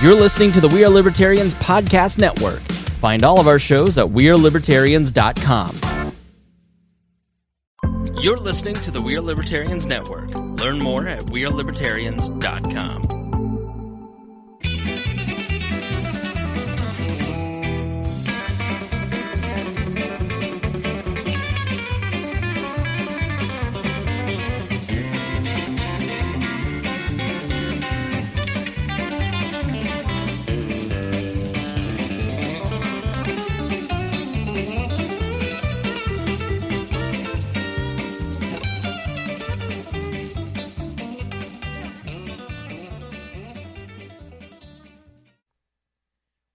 You're listening to the We Are Libertarians Podcast Network. Find all of our shows at wearelibertarians.com. You're listening to the We Are Libertarians Network. Learn more at wearelibertarians.com.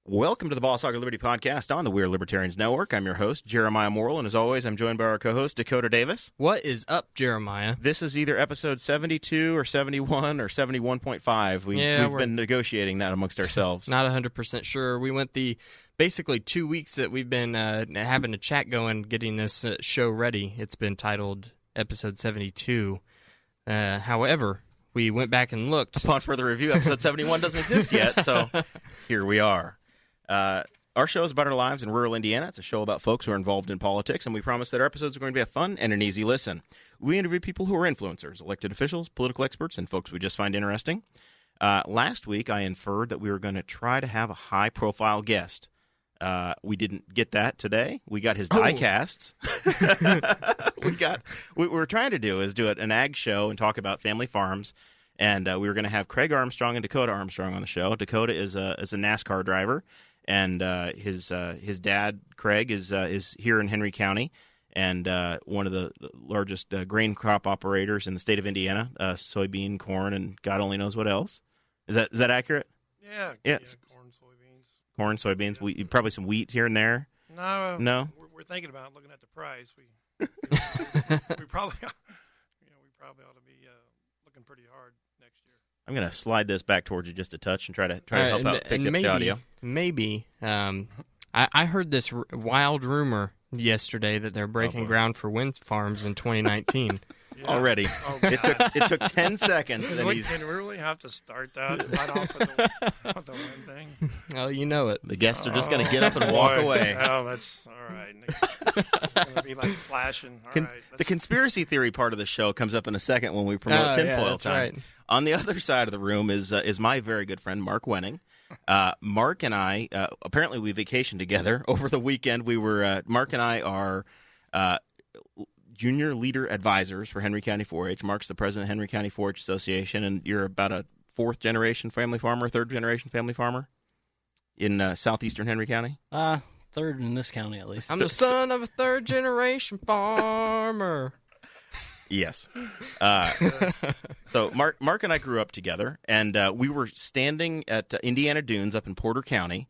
Welcome to the Boss Hog of Liberty podcast on the We Are Libertarians Network. I'm your host, Jeremiah Morrill, and as always, I'm joined by our co-host, Dakota Davis. What is up, Jeremiah? This is either episode 72 or 71 or 71.5. We've been negotiating that amongst ourselves. Not 100% sure. We went the basically 2 weeks that we've been having a chat going, getting this show ready. It's been titled episode 72. However, we went back and looked. Upon further review, episode 71 doesn't exist yet, so here we are. Our show is about our lives in rural Indiana. It's a show about folks who are involved in politics, and we promise that our episodes are going to be a fun and an easy listen. We interview people who are influencers, elected officials, political experts, and folks we just find interesting. Last week, I inferred that we were going to try to have a high-profile guest. We didn't get that today. We got his diecasts. What we were trying to do is do an ag show and talk about family farms. And we were going to have Craig Armstrong and Dakota Armstrong on the show. Dakota is a NASCAR driver, and his dad, Craig, is here in Henry County, and one of the largest grain crop operators in the state of Indiana, soybean, corn, and God only knows what else. Is that accurate? Yeah, corn, soybeans. Corn, soybeans, probably some wheat here and there. No. We're thinking about looking at the price. We probably ought to be looking pretty hard next year. I'm going to slide this back towards you just a touch and try to help out pick up the audio. Maybe. I heard this wild rumor yesterday that they're breaking ground for wind farms in 2019. Yeah. Already. Oh, it took 10 seconds. Did we really have to start that right off with the wind thing? Oh, you know it. The guests are just going to get up and walk away. Oh, that's all right. It's going to be like flashing. The conspiracy theory part of the show comes up in a second when we promote tinfoil time. Right. On the other side of the room is my very good friend, Mark Wenning. Mark and I, apparently we vacationed together over the weekend. Mark and I are junior leader advisors for Henry County 4-H. Mark's the president of Henry County 4-H Association, and you're about a fourth-generation family farmer, third-generation family farmer in southeastern Henry County? Third in this county, at least. I'm the son of a third-generation farmer. Yes. So Mark and I grew up together, and we were standing at Indiana Dunes up in Porter County,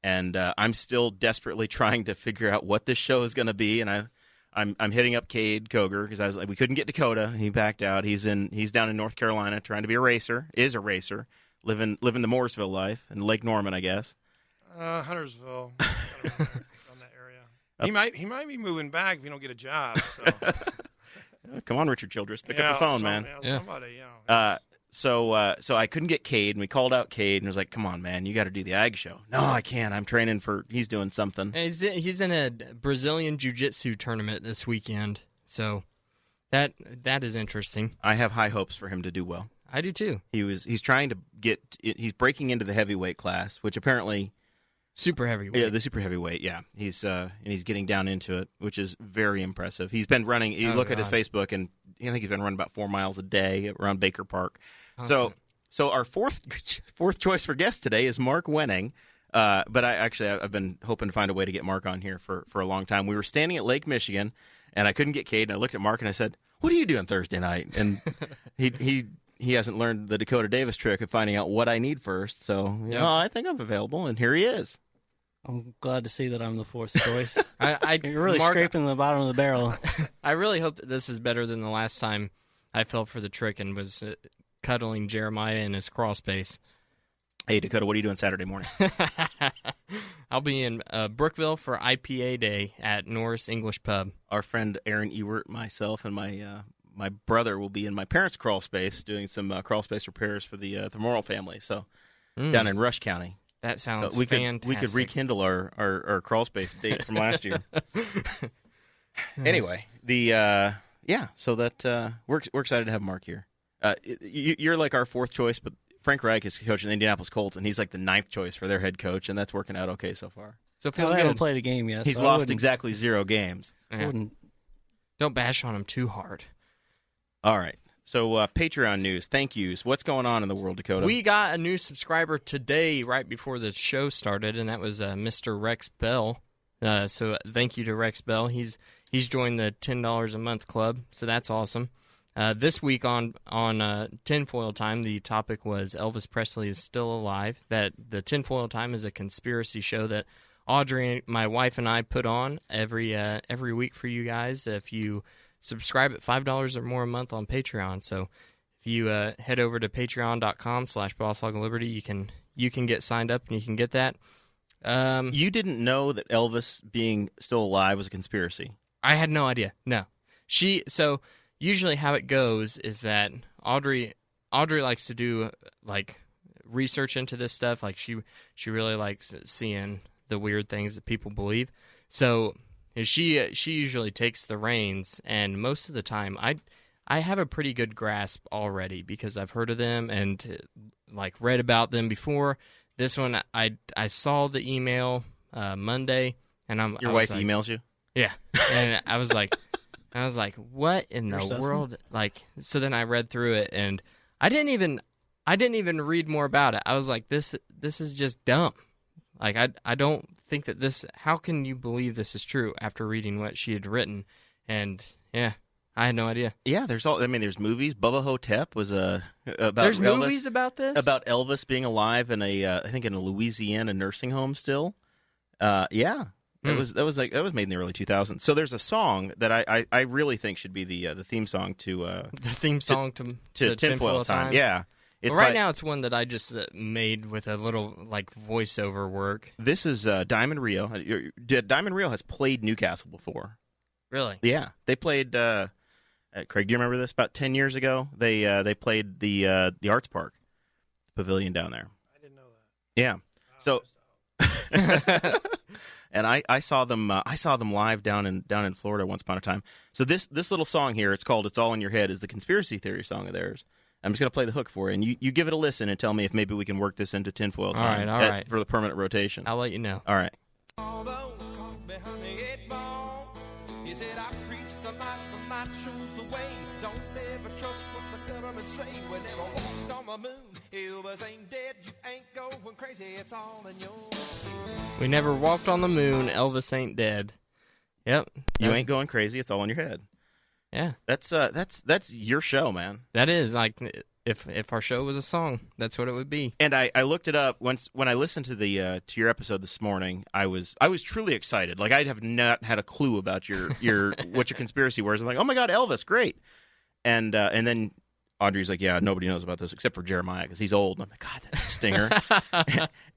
and I'm still desperately trying to figure out what this show is going to be, and I'm hitting up Cade Koger because I was like, we couldn't get Dakota. He backed out. He's down in North Carolina trying to be a racer, living the Mooresville life in Lake Norman, I guess. Huntersville, from that area. He might be moving back if you don't get a job. So. Come on, Richard Childress, pick up the phone, man. Somebody, So I couldn't get Cade, and we called out Cade, and was like, come on, man, you got to do the ag show. No, I can't. I'm training he's doing something. He's in a Brazilian jiu-jitsu tournament this weekend, so that is interesting. I have high hopes for him to do well. I do, too. He's trying to he's breaking into the heavyweight class, which apparently... Super heavyweight. Yeah, the super heavyweight, yeah. And he's getting down into it, which is very impressive. He's been running, look at his Facebook, and I think he's been running about 4 miles a day around Baker Park. Awesome. So our fourth choice for guest today is Mark Wenning. But I've been hoping to find a way to get Mark on here for a long time. We were standing at Lake Michigan, and I couldn't get Cade, and I looked at Mark and I said, what are you doing Thursday night? And he hasn't learned the Dakota Davis trick of finding out what I need first. So I think I'm available, and here he is. I'm glad to see that I'm the fourth choice. You're really Mark, scraping the bottom of the barrel. I really hope that this is better than the last time I fell for the trick and was cuddling Jeremiah in his crawl space. Hey, Dakota, what are you doing Saturday morning? I'll be in Brookville for IPA Day at Norris English Pub. Our friend Aaron Ewert, myself, and my brother will be in my parents' crawl space doing some crawl space repairs for the Morrill family. So down in Rush County. That sounds we fantastic. We could rekindle our crawl space date from last year. Anyway, so that we're excited to have Mark here. You're like our fourth choice, but Frank Reich is coaching the Indianapolis Colts, and he's like the ninth choice for their head coach, and that's working out okay so far. So I haven't played a game yet. He's so lost exactly 0 games. Yeah. Don't bash on him too hard. All right. So Patreon news, thank yous. What's going on in the world, Dakota? We got a new subscriber today, right before the show started, and that was Mr. Rex Bell. So thank you to Rex Bell. He's joined the $10 a month club, so that's awesome. This week on Tinfoil Time, the topic was Elvis Presley is still alive. That the Tinfoil Time is a conspiracy show that Audrey, my wife, and I put on every week for you guys. If you subscribe at $5 or more a month on Patreon, so if you head over to patreon.com/Boss Hog of Liberty, you can get signed up and you can get that. You didn't know that Elvis being still alive was a conspiracy? I had no idea. No, so. Usually how it goes is that Audrey likes to do like research into this stuff. Like she really likes seeing the weird things that people believe. So she usually takes the reins, and most of the time I have a pretty good grasp already because I've heard of them and like read about them before. This one I saw the email Monday, and Your wife emails you? Yeah, and I was like. what in the world? Like, so then I read through it, and I didn't even read more about it. I was like, this is just dumb. Like, I don't think that this. How can you believe this is true after reading what she had written? And yeah, I had no idea. Yeah, there's movies. Bubba Hotep was about. There's Elvis, movies about this, about Elvis being alive in I think in a Louisiana nursing home still. Yeah. That was made in the early 2000s. So there's a song that I really think should be the theme song to Tinfoil Time. Yeah, now it's one that I just made with a little like voiceover work. This is Diamond Rio. Diamond Rio has played Newcastle before. Really? Yeah, they played. Craig, do you remember this? About 10 years ago, they played the Arts Park Pavilion down there. I didn't know that. Yeah. So. And I saw them live down in Florida once upon a time. So this little song here, it's called "It's All in Your Head," is the conspiracy theory song of theirs. I'm just gonna play the hook for you, and you give it a listen and tell me if maybe we can work this into Tinfoil Time. All right. For the permanent rotation. I'll let you know. All right. We never walked on the moon. Elvis ain't dead. Yep. You ain't going crazy. It's all in your head. Yeah. That's your show, man. That is like if our show was a song, that's what it would be. And I looked it up when I listened to the to your episode this morning. I was truly excited. Like I have not had a clue about your what your conspiracy was. I'm like, oh my God, Elvis, great. And then Audrey's like, yeah, nobody knows about this except for Jeremiah because he's old. And I'm like, God, that's a stinger.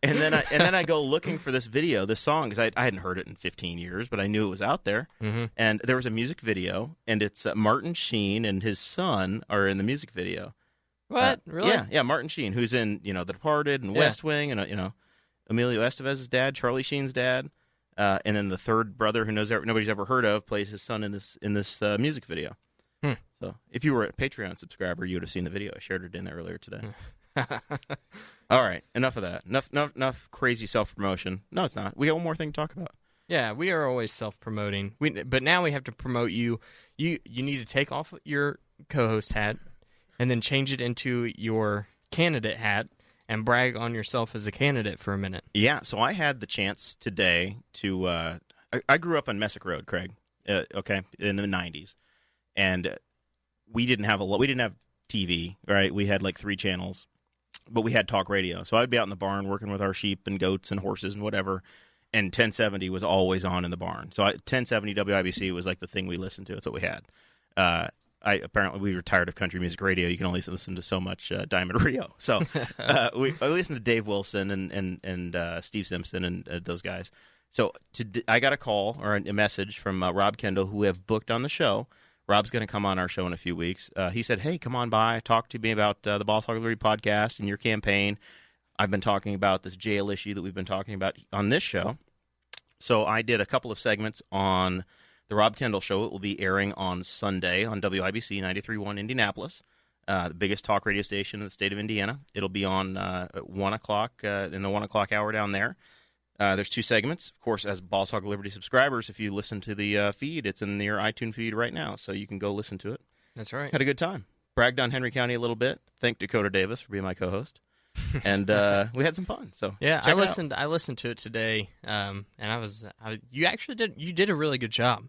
and then I go looking for this video, this song, because I hadn't heard it in 15 years, but I knew it was out there. Mm-hmm. And there was a music video, and it's Martin Sheen and his son are in the music video. What? Really? Yeah, Martin Sheen, who's in The Departed and West Wing, and Emilio Estevez's dad, Charlie Sheen's dad, and then the third brother who nobody's ever heard of plays his son in this music video. So if you were a Patreon subscriber, you would have seen the video. I shared it in there earlier today. All right, enough of that. Enough crazy self-promotion. No, it's not. We got one more thing to talk about. Yeah, we are always self-promoting. But now we have to promote you. You need to take off your co-host hat and then change it into your candidate hat and brag on yourself as a candidate for a minute. Yeah, so I had the chance today to I grew up on Messick Road, Craig, in the 90s. And we didn't have TV, right? We had like 3 channels, but we had talk radio. So I'd be out in the barn working with our sheep and goats and horses and whatever, and 1070 was always on in the barn. So 1070 WIBC was like the thing we listened to. That's what we had. Apparently we were tired of country music radio. You can only listen to so much Diamond Rio. So I listened to Dave Wilson and Steve Simpson and those guys. So I got a call or a message from Rob Kendall, who we have booked on the show. Rob's going to come on our show in a few weeks. He said, hey, come on by, talk to me about the Boss Hog of Liberty podcast and your campaign. I've been talking about this jail issue that we've been talking about on this show. So I did a couple of segments on the Rob Kendall Show. It will be airing on Sunday on WIBC 93.1 Indianapolis, the biggest talk radio station in the state of Indiana. It'll be on at 1 o'clock, in the 1 o'clock hour down there. There's 2 segments. Of course, as Boss Hog of Liberty subscribers, if you listen to the feed, it's in your iTunes feed right now, so you can go listen to it. That's right. Had a good time. Bragged on Henry County a little bit. Thanked Dakota Davis for being my co-host. And we had some fun. So yeah, I listened to it today, and you did a really good job,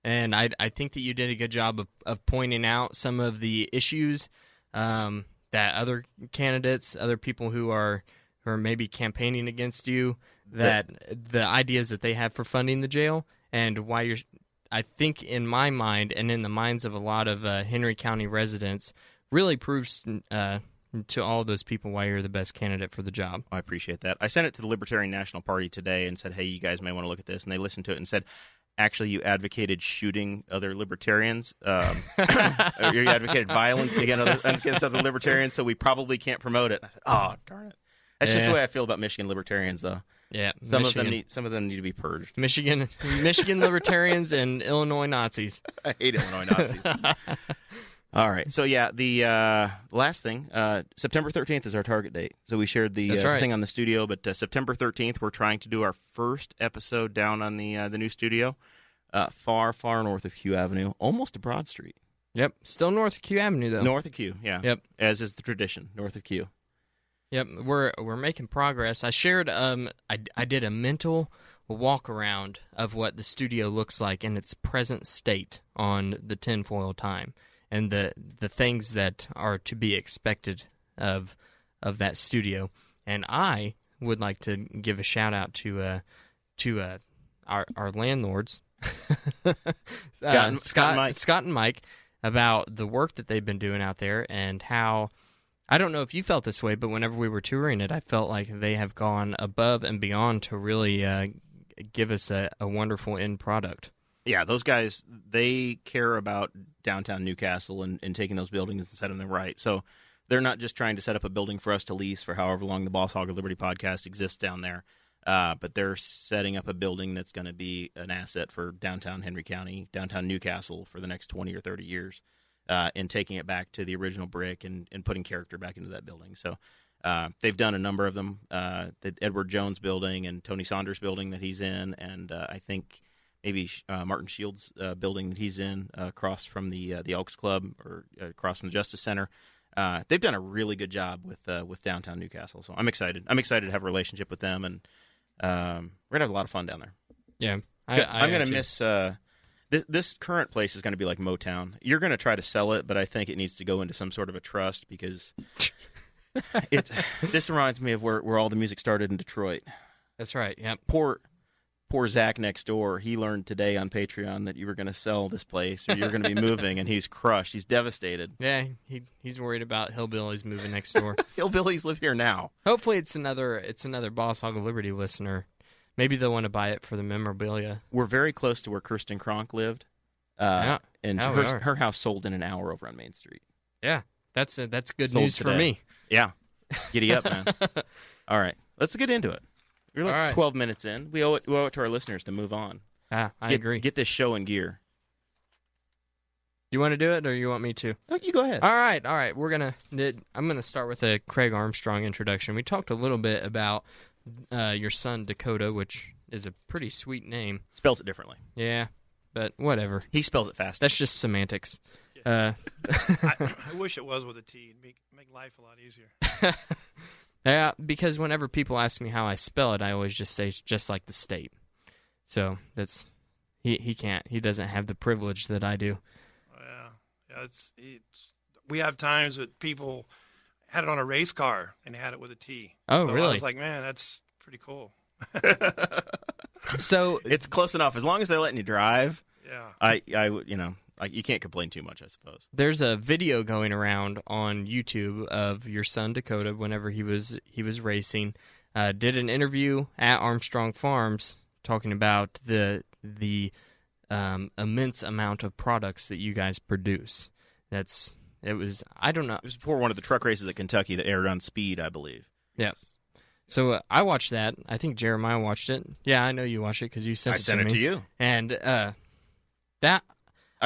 and I think that you did a good job of pointing out some of the issues that other candidates, other people who are maybe campaigning against you, that the ideas that they have for funding the jail, and why I think in my mind and in the minds of a lot of Henry County residents really proves to all those people why you're the best candidate for the job. I appreciate that. I sent it to the Libertarian National Party today and said, hey, you guys may want to look at this. And they listened to it and said, actually, you advocated shooting other libertarians. You advocated violence against other libertarians, so we probably can't promote it. I said, oh, darn it. That's just the way I feel about Michigan libertarians, though. Yeah, some of them need to be purged. Michigan libertarians and Illinois Nazis. I hate Illinois Nazis. All right. So, yeah, the last thing, September 13th is our target date. So we shared the thing on the studio, but September 13th, we're trying to do our first episode down on the new studio, far, far north of Q Avenue, almost to Broad Street. Yep. Still north of Q Avenue, though. North of Q, yeah. Yep. As is the tradition, north of Q. Yep. We're making progress. I shared, I did a mental walk around of what the studio looks like in its present state on the tinfoil time, and the things that are to be expected of that studio. And I would like to give a shout out to our landlords, Scott and Mike, about the work that they've been doing out there, and how, I don't know if you felt this way, but whenever we were touring it, I felt like they have gone above and beyond to really give us a wonderful end product. Yeah, those guys, they care about downtown Newcastle and taking those buildings and setting them right. So they're not just trying to set up a building for us to lease for however long the Boss Hog of Liberty podcast exists down there, but they're setting up a building that's going to be an asset for downtown Henry County, downtown Newcastle for the next 20 or 30 years, and taking it back to the original brick and putting character back into that building. So they've done a number of them, the Edward Jones building and Tony Saunders building that he's in, and I think maybe Martin Shields' building that he's in across from the Elks Club or across from the Justice Center. They've done a really good job with downtown Newcastle, so I'm excited. I'm excited to have a relationship with them, and we're going to have a lot of fun down there. Yeah. I'm going to miss this current place is going to be like Motown. You're going to try to sell it, but I think it needs to go into some sort of a trust because this reminds me of where all the music started in Detroit. That's right, yep. Poor Zach next door, he learned today on Patreon that you were going to sell this place or you're going to be moving, and he's crushed. He's devastated. Yeah, he's worried about hillbillies moving next door. Hillbillies live here now. Hopefully it's another Boss Hog of Liberty listener. Maybe they'll want to buy it for the memorabilia. We're very close to where Kirsten Kronk lived. And her house sold in an hour over on Main Street. Yeah, that's good news today. For me. Yeah. Giddy up, man. All right, let's get into it. We're like 12 minutes in. We owe it to our listeners to move on. I agree. Get this show in gear. You want to do it, or you want me to? Oh, you go ahead. All right. I'm gonna start with a Craig Armstrong introduction. We talked a little bit about your son Dakota, which is a pretty sweet name. Spells it differently. Yeah, but whatever. He spells it fast. That's just semantics. I wish it was with a T. It'd make life a lot easier. Yeah, because whenever people ask me how I spell it, I always just say just like the state. So that's he can't. He doesn't have the privilege that I do. Yeah. We have times that people had it on a race car and had it with a T. Oh, so really? I was like, man, that's pretty cool. So it's close enough as long as they're letting you drive. Yeah. You can't complain too much, I suppose. There's a video going around on YouTube of your son Dakota whenever he was racing. Did an interview at Armstrong Farms talking about the immense amount of products that you guys produce. I don't know. It was before one of the truck races at Kentucky that aired on Speed, I believe. Yeah. So I watched that. I think Jeremiah watched it. Yeah, I know you watched it because you sent it to me. I sent it to you. And I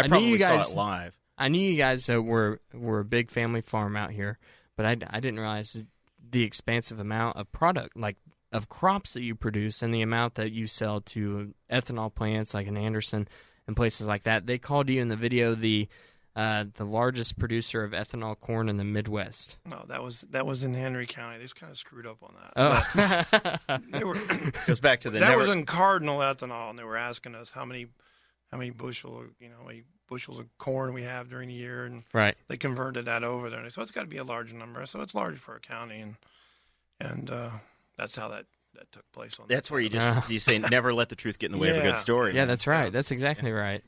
probably saw it live. I knew you guys were a big family farm out here, but I didn't realize the expansive amount of product, like of crops that you produce, and the amount that you sell to ethanol plants like in Anderson and places like that. They called you in the video the largest producer of ethanol corn in the Midwest. No, that was in Henry County. They just kind of screwed up on that. Oh, goes back to the that was in Cardinal ethanol, and they were asking us how many bushels of corn we have during the year, and right. They converted that over there. So it's got to be a large number. So it's large for a county, and that's how that took place. That's where you say never let the truth get in the way of a good story. Yeah, man. that's right. That's exactly right.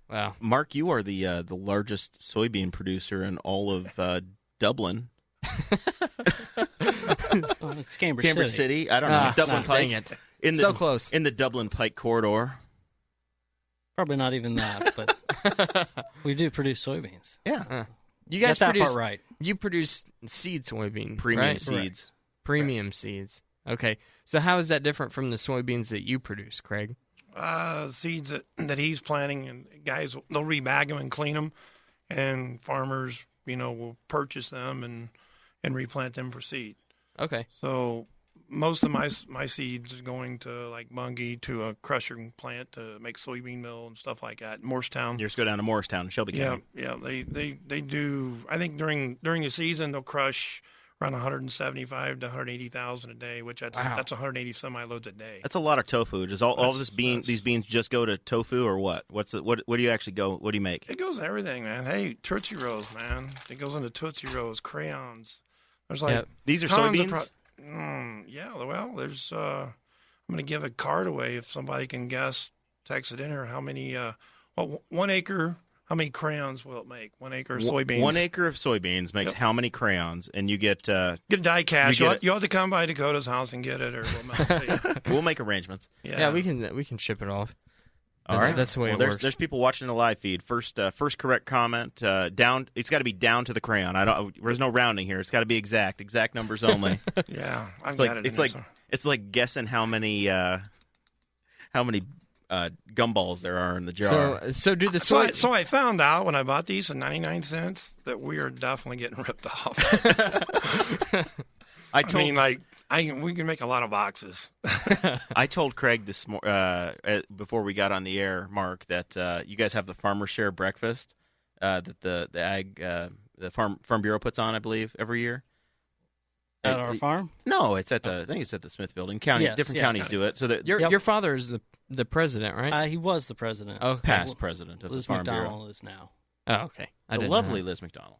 Wow, Mark, you are the largest soybean producer in all of Dublin. It's Cambridge City. I don't know. Dublin Pike. Dang it. So close. In the Dublin Pike corridor. Probably not even that, but we do produce soybeans. Yeah. You guys got that produce, part right. You produce seed soybean, premium right? seeds. Premium seeds. Okay. So how is that different from the soybeans that you produce, Craig? Seeds that he's planting, and guys, they'll rebag them and clean them, and farmers, will purchase them and replant them for seed. Okay. So most of my seeds are going to like Bungie to a crushing plant to make soybean meal and stuff like that. Morristown. You just go down to Morristown, Shelby County. Yeah. They do. I think during the season they'll crush around 175 to 180,000 a day, which that's 180 semi loads a day. That's a lot of tofu. Does all of these beans just go to tofu or what? What do you actually go? What do you make? It goes to everything, man. Hey, Tootsie Rolls, man. It goes into Tootsie Rolls, crayons. There's like these are soybeans. Yeah, well, there's. I'm going to give a card away if somebody can guess. Text it in here. How many? 1 acre. How many crayons will it make? 1 acre of soybeans. 1 acre of soybeans makes how many crayons? And you get a die cast. You'll have to come by Dakota's house and get it, or we'll make arrangements. Yeah, we can ship it off. All right, that's the way it works. There's people watching the live feed. First correct comment down. It's got to be down to the crayon. There's no rounding here. It's got to be exact numbers only. Yeah, it's like guessing how many gumballs there are in the jar. So do the So I found out when I bought these for 99 cents that we are definitely getting ripped off. We can make a lot of boxes. I told Craig this before we got on the air, Mark, that you guys have the Farmer Share breakfast that the Farm Bureau puts on, I believe, every year. At our farm? No, I think it's at the Smith Building. Different counties do it. So that your father is the president, right? He was the president. Oh, past president of Liz the Farm Bureau. McDonald is now. Oh, okay. The lovely Liz McDonald,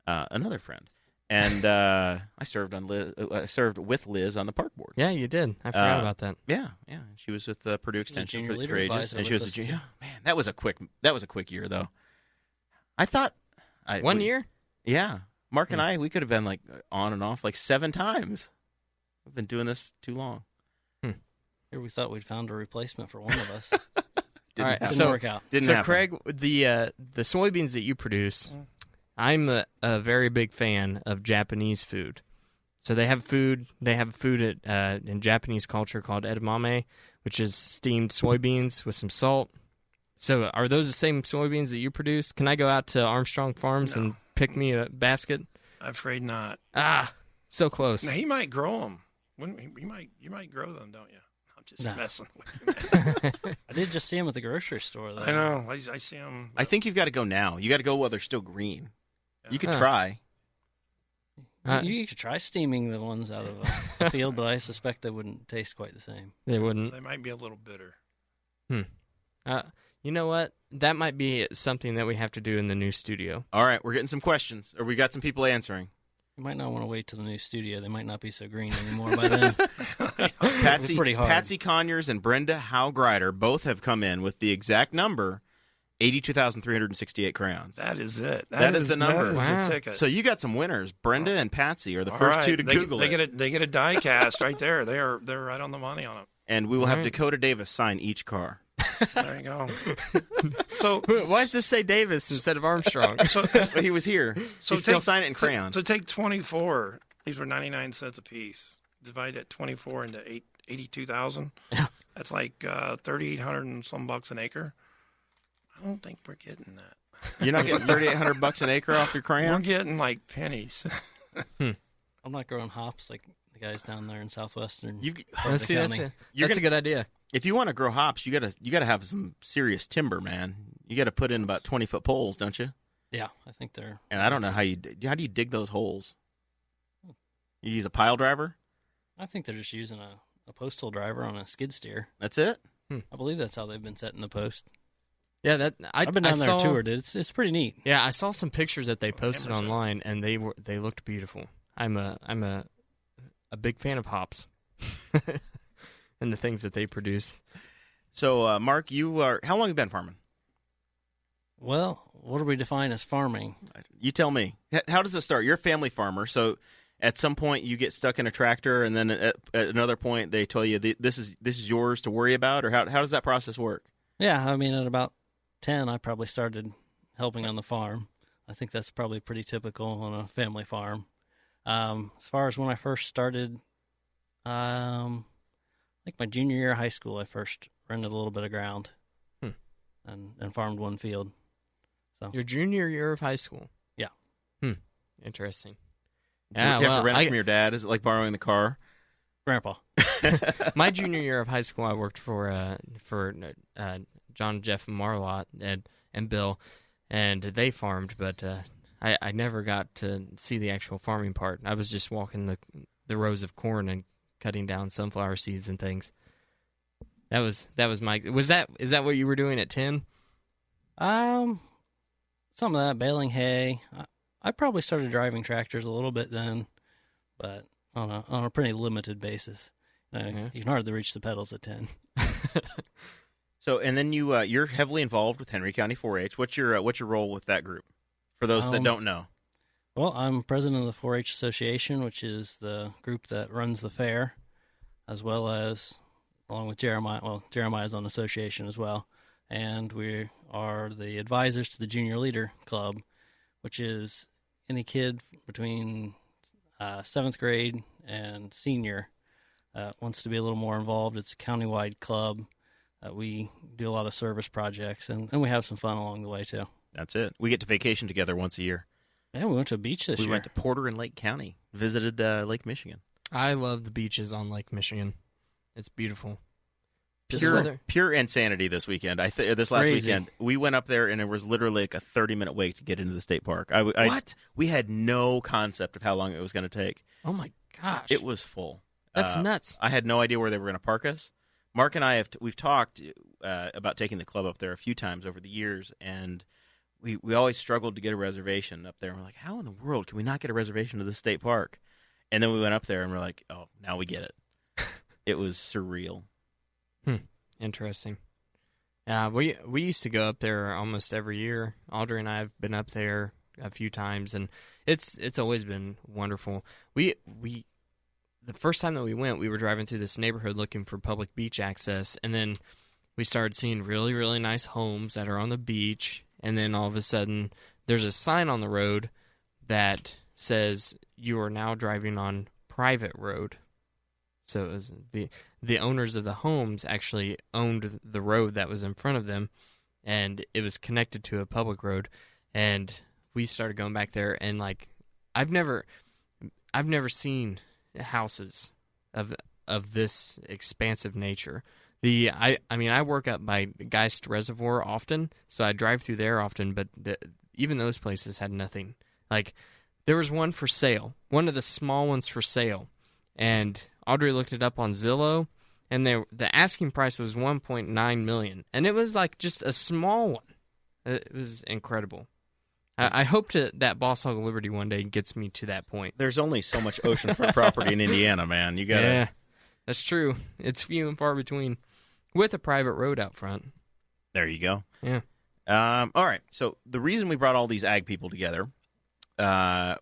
another friend. And I served with Liz on the park board. Yeah, you did. I forgot about that. Yeah. She was with Purdue Extension for ages, and she was a junior. Man, that was a quick year though. I thought 1 year. Yeah, Mark and I, we could have been like on and off like 7 times. We've been doing this too long. Here we thought we'd found a replacement for one of us. Didn't work out. Didn't happen. Craig, the soybeans that you produce, I'm a very big fan of Japanese food. So they have food in Japanese culture called edamame, which is steamed soybeans with some salt. So are those the same soybeans that you produce? Can I go out to Armstrong Farms and pick me a basket? I'm afraid not. So close. Now, he might grow them. You might grow them, don't you? I'm just messing with you. I did just see them at the grocery store, though. I know. I see them. I think you've got to go now. You got to go while they're still green. You could try. You could try steaming the ones out of the field, but I suspect they wouldn't taste quite the same. They wouldn't. They might be a little bitter. You know what? That might be something that we have to do in the new studio. All right, we're getting some questions, or we got some people answering. You might not want to wait till the new studio. They might not be so green anymore by then. Patsy Conyers and Brenda Howe-Grider both have come in with the exact number, 82,368 crowns. That is it. That is the number. That is the ticket. So you got some winners. Brenda and Patsy are the first two to Google it. They get a die cast right there. They're right on the money on it. And we will have Dakota Davis sign each car. There you go. So why does this say Davis instead of Armstrong? He was here. So he'll sign it in crayon. So take 24. These were 99 cents a piece. divide that 24 into 82,000. Yeah. That's like $3,800 and some bucks an acre. I don't think we're getting that. You're not getting $3,800 an acre off your We're crayon? getting like pennies. I'm not growing hops like the guys down there in southwestern. Let's see, that's a good idea. If you want to grow hops, you gotta have some serious timber, man. You got to put in about 20-foot poles, don't you? Yeah, I think they're. And I don't know how do you dig those holes? You use a pile driver? I think they're just using a postal driver on a skid steer. That's it? I believe that's how they've been setting the post. Yeah, I've been down there and toured it. It's pretty neat. Yeah, I saw some pictures that they posted online, and they looked beautiful. I'm a big fan of hops and the things that they produce. So, Mark, how long have you been farming? Well, what do we define as farming? You tell me. How does it start? You're a family farmer, so at some point you get stuck in a tractor, and then at another point they tell you this is yours to worry about, or how does that process work? Yeah, I mean, at about 10, I probably started helping on the farm. I think that's probably pretty typical on a family farm. As far as when I first started, I think my junior year of high school, I first rented a little bit of ground and farmed one field. So Your junior year of high school? Yeah. Interesting. You have to rent it from your dad? Is it like borrowing the car? Grandpa. My junior year of high school, I worked for John, Jeff, and Marlott and Bill, and they farmed, but I never got to see the actual farming part. I was just walking the rows of corn and cutting down sunflower seeds and things. That was my. Is that what you were doing at 10? Some of that, baling hay. I probably started driving tractors a little bit then, but on a pretty limited basis. You can hardly reach the pedals at 10. So, and then you're heavily involved with Henry County 4-H. What's your role with that group? For those that don't know. Well, I'm president of the 4-H Association, which is the group that runs the fair, as well as, along with Jeremiah. Well, Jeremiah's on the association as well, and we are the advisors to the Junior Leader Club, which is any kid between 7th grade and senior wants to be a little more involved. It's a countywide club. We do a lot of service projects, and we have some fun along the way, too. That's it. We get to vacation together once a year. Yeah, we went to a beach this year. We went to Porter and Lake County, visited Lake Michigan. I love the beaches on Lake Michigan. It's beautiful. Pure insanity this weekend. This last Crazy. weekend, we went up there, and it was literally like a 30-minute wait to get into the state park. What? We had no concept of how long it was going to take. Oh, my gosh. It was full. That's nuts. I had no idea where they were going to park us. Mark and I we've talked about taking the club up there a few times over the years, and we always struggled to get a reservation up there. And we're like, how in the world can we not get a reservation to this state park? And then we went up there, and we're like, oh, now we get it. It was surreal. Interesting. We used to go up there almost every year. Audrey and I have been up there a few times, and it's always been wonderful. The first time that we went, we were driving through this neighborhood looking for public beach access, and then we started seeing really, really nice homes that are on the beach, and then all of a sudden there's a sign on the road that says you are now driving on private road. So it was the owners of the homes actually owned the road that was in front of them, and it was connected to a public road. And we started going back there, and like I've never seen houses of this expansive nature. I work up by Geist Reservoir often, so I drive through there often. But even those places had nothing. Like there was one for sale, one of the small ones for sale, and Audrey looked it up on Zillow, and the asking price was $1.9 million, and it was like just a small one. It was incredible. I hope that Boss Hog of Liberty one day gets me to that point. There's only so much oceanfront property in Indiana, man. You gotta. Yeah, that's true. It's few and far between, with a private road out front. There you go. Yeah. All right. So the reason we brought all these ag people together,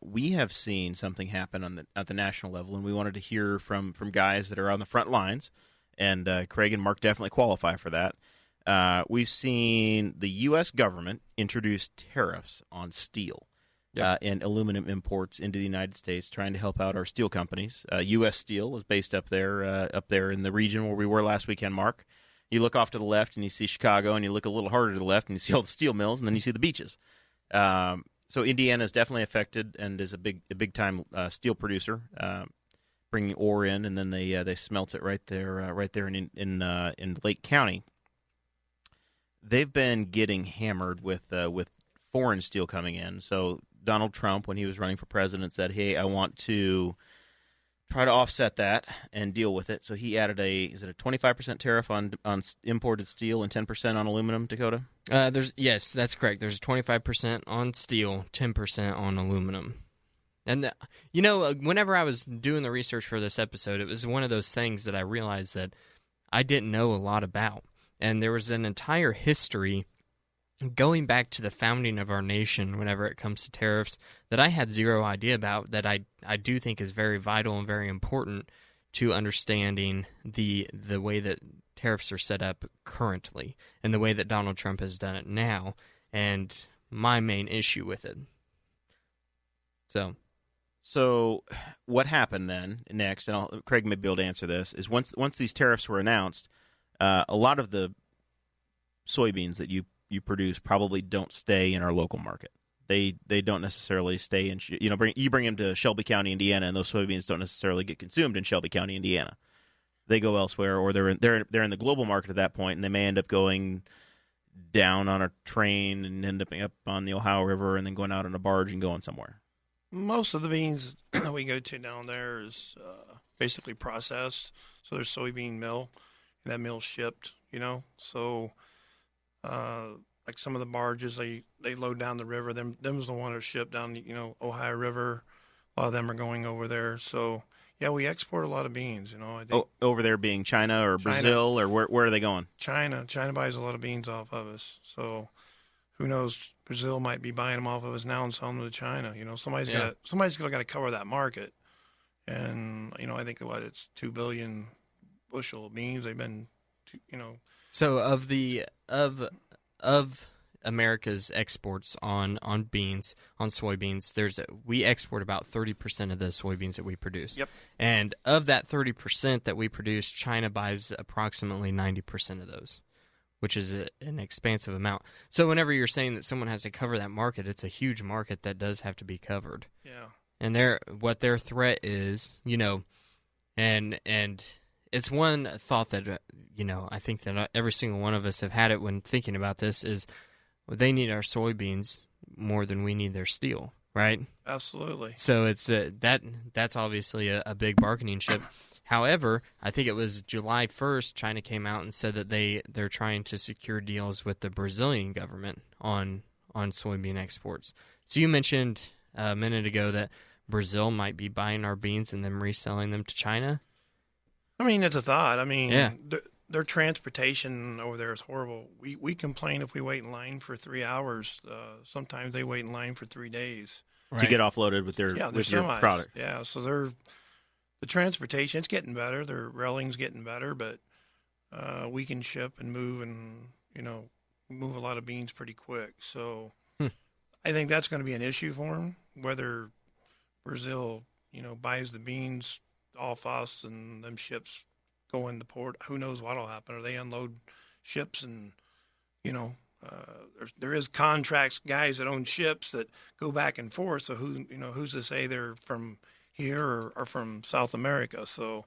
we have seen something happen at the national level, and we wanted to hear from guys that are on the front lines, and Craig and Mark definitely qualify for that. We've seen the U.S. government introduce tariffs on steel. and aluminum imports into the United States, trying to help out our steel companies. U.S. Steel is based up there in the region where we were last weekend, Mark. You look off to the left and you see Chicago, and you look a little harder to the left and you see all the steel mills, and then you see the beaches. So Indiana is definitely affected and is a big time steel producer, bringing ore in, and then they smelt it right there in Lake County. They've been getting hammered with foreign steel coming in. So Donald Trump, when he was running for president, said, "Hey, I want to try to offset that and deal with it." So he added a 25% tariff on imported steel and 10% on aluminum, Dakota? Yes, that's correct. There's 25% on steel, 10% on aluminum. And, whenever I was doing the research for this episode, it was one of those things that I realized that I didn't know a lot about. And there was an entire history going back to the founding of our nation whenever it comes to tariffs that I had zero idea about, that I do think is very vital and very important to understanding the way that tariffs are set up currently and the way that Donald Trump has done it now, and my main issue with it. So what happened then next, and Craig may be able to answer this, is once these tariffs were announced, a lot of the soybeans that you produce probably don't stay in our local market. They don't necessarily stay in you bring them to Shelby County, Indiana, and those soybeans don't necessarily get consumed in Shelby County, Indiana. They go elsewhere, or they're in the global market at that point, and they may end up going down on a train and end up on the Ohio River, and then going out on a barge and going somewhere. Most of the beans that we go to down there is basically processed. So there's soybean mill, and that mill's shipped. So. Like some of the barges, they load down the river. Them's the one that are shipped down, Ohio River. A lot of them are going over there. So, yeah, we export a lot of beans, I think. Over there being China or Brazil, or where are they going? China. China buys a lot of beans off of us. So, who knows? Brazil might be buying them off of us now and selling them to China. Somebody's got to cover that market. And, I think it's 2 billion bushel of beans. They've been, So of America's exports on beans, on soybeans, we export about 30% of the soybeans that we produce. Yep. And of that 30% that we produce, China buys approximately 90% of those, which is an expansive amount. So whenever you're saying that someone has to cover that market, it's a huge market that does have to be covered. Yeah. And what their threat is, and it's one thought that, I think that every single one of us have had it when thinking about this is they need our soybeans more than we need their steel, right? Absolutely. So it's that's obviously a big bargaining chip. However, I think it was July 1st, China came out and said that they're trying to secure deals with the Brazilian government on soybean exports. So you mentioned a minute ago that Brazil might be buying our beans and then reselling them to China. I mean, it's a thought. I mean, yeah. Their transportation over there is horrible. We complain if we wait in line for 3 hours. Sometimes they wait in line for 3 days to get offloaded with your product. Yeah, so the transportation, it's getting better. Their railing's getting better, but we can ship and move move a lot of beans pretty quick. So I think that's going to be an issue for them, whether Brazil, buys the beans off us and them ships go into port. Who knows what'll happen? Or they unload ships and, there is contracts, guys that own ships that go back and forth. So who's to say they're from here or from South America? So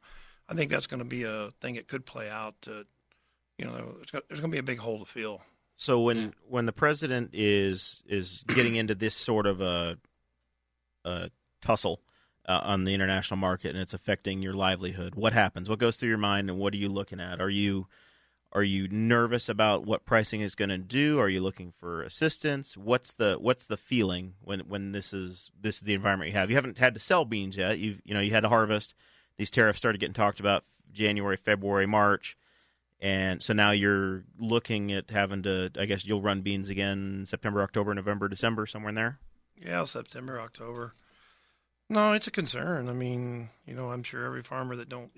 I think that's going to be a thing that could play out. There's going to be a big hole to fill. So when the president is getting into this sort of a tussle on the international market and it's affecting your livelihood, what happens? What goes through your mind, and what are you looking at? Are you nervous about what pricing is going to do? Are you looking for assistance? What's the feeling when this is the environment you have? You haven't had to sell beans yet. You had to harvest. These tariffs started getting talked about January, February, March. And so now you're looking at having to, I guess you'll run beans again September, October, November, December, somewhere in there? Yeah, September, October. No, it's a concern. I mean, I'm sure every farmer that don't,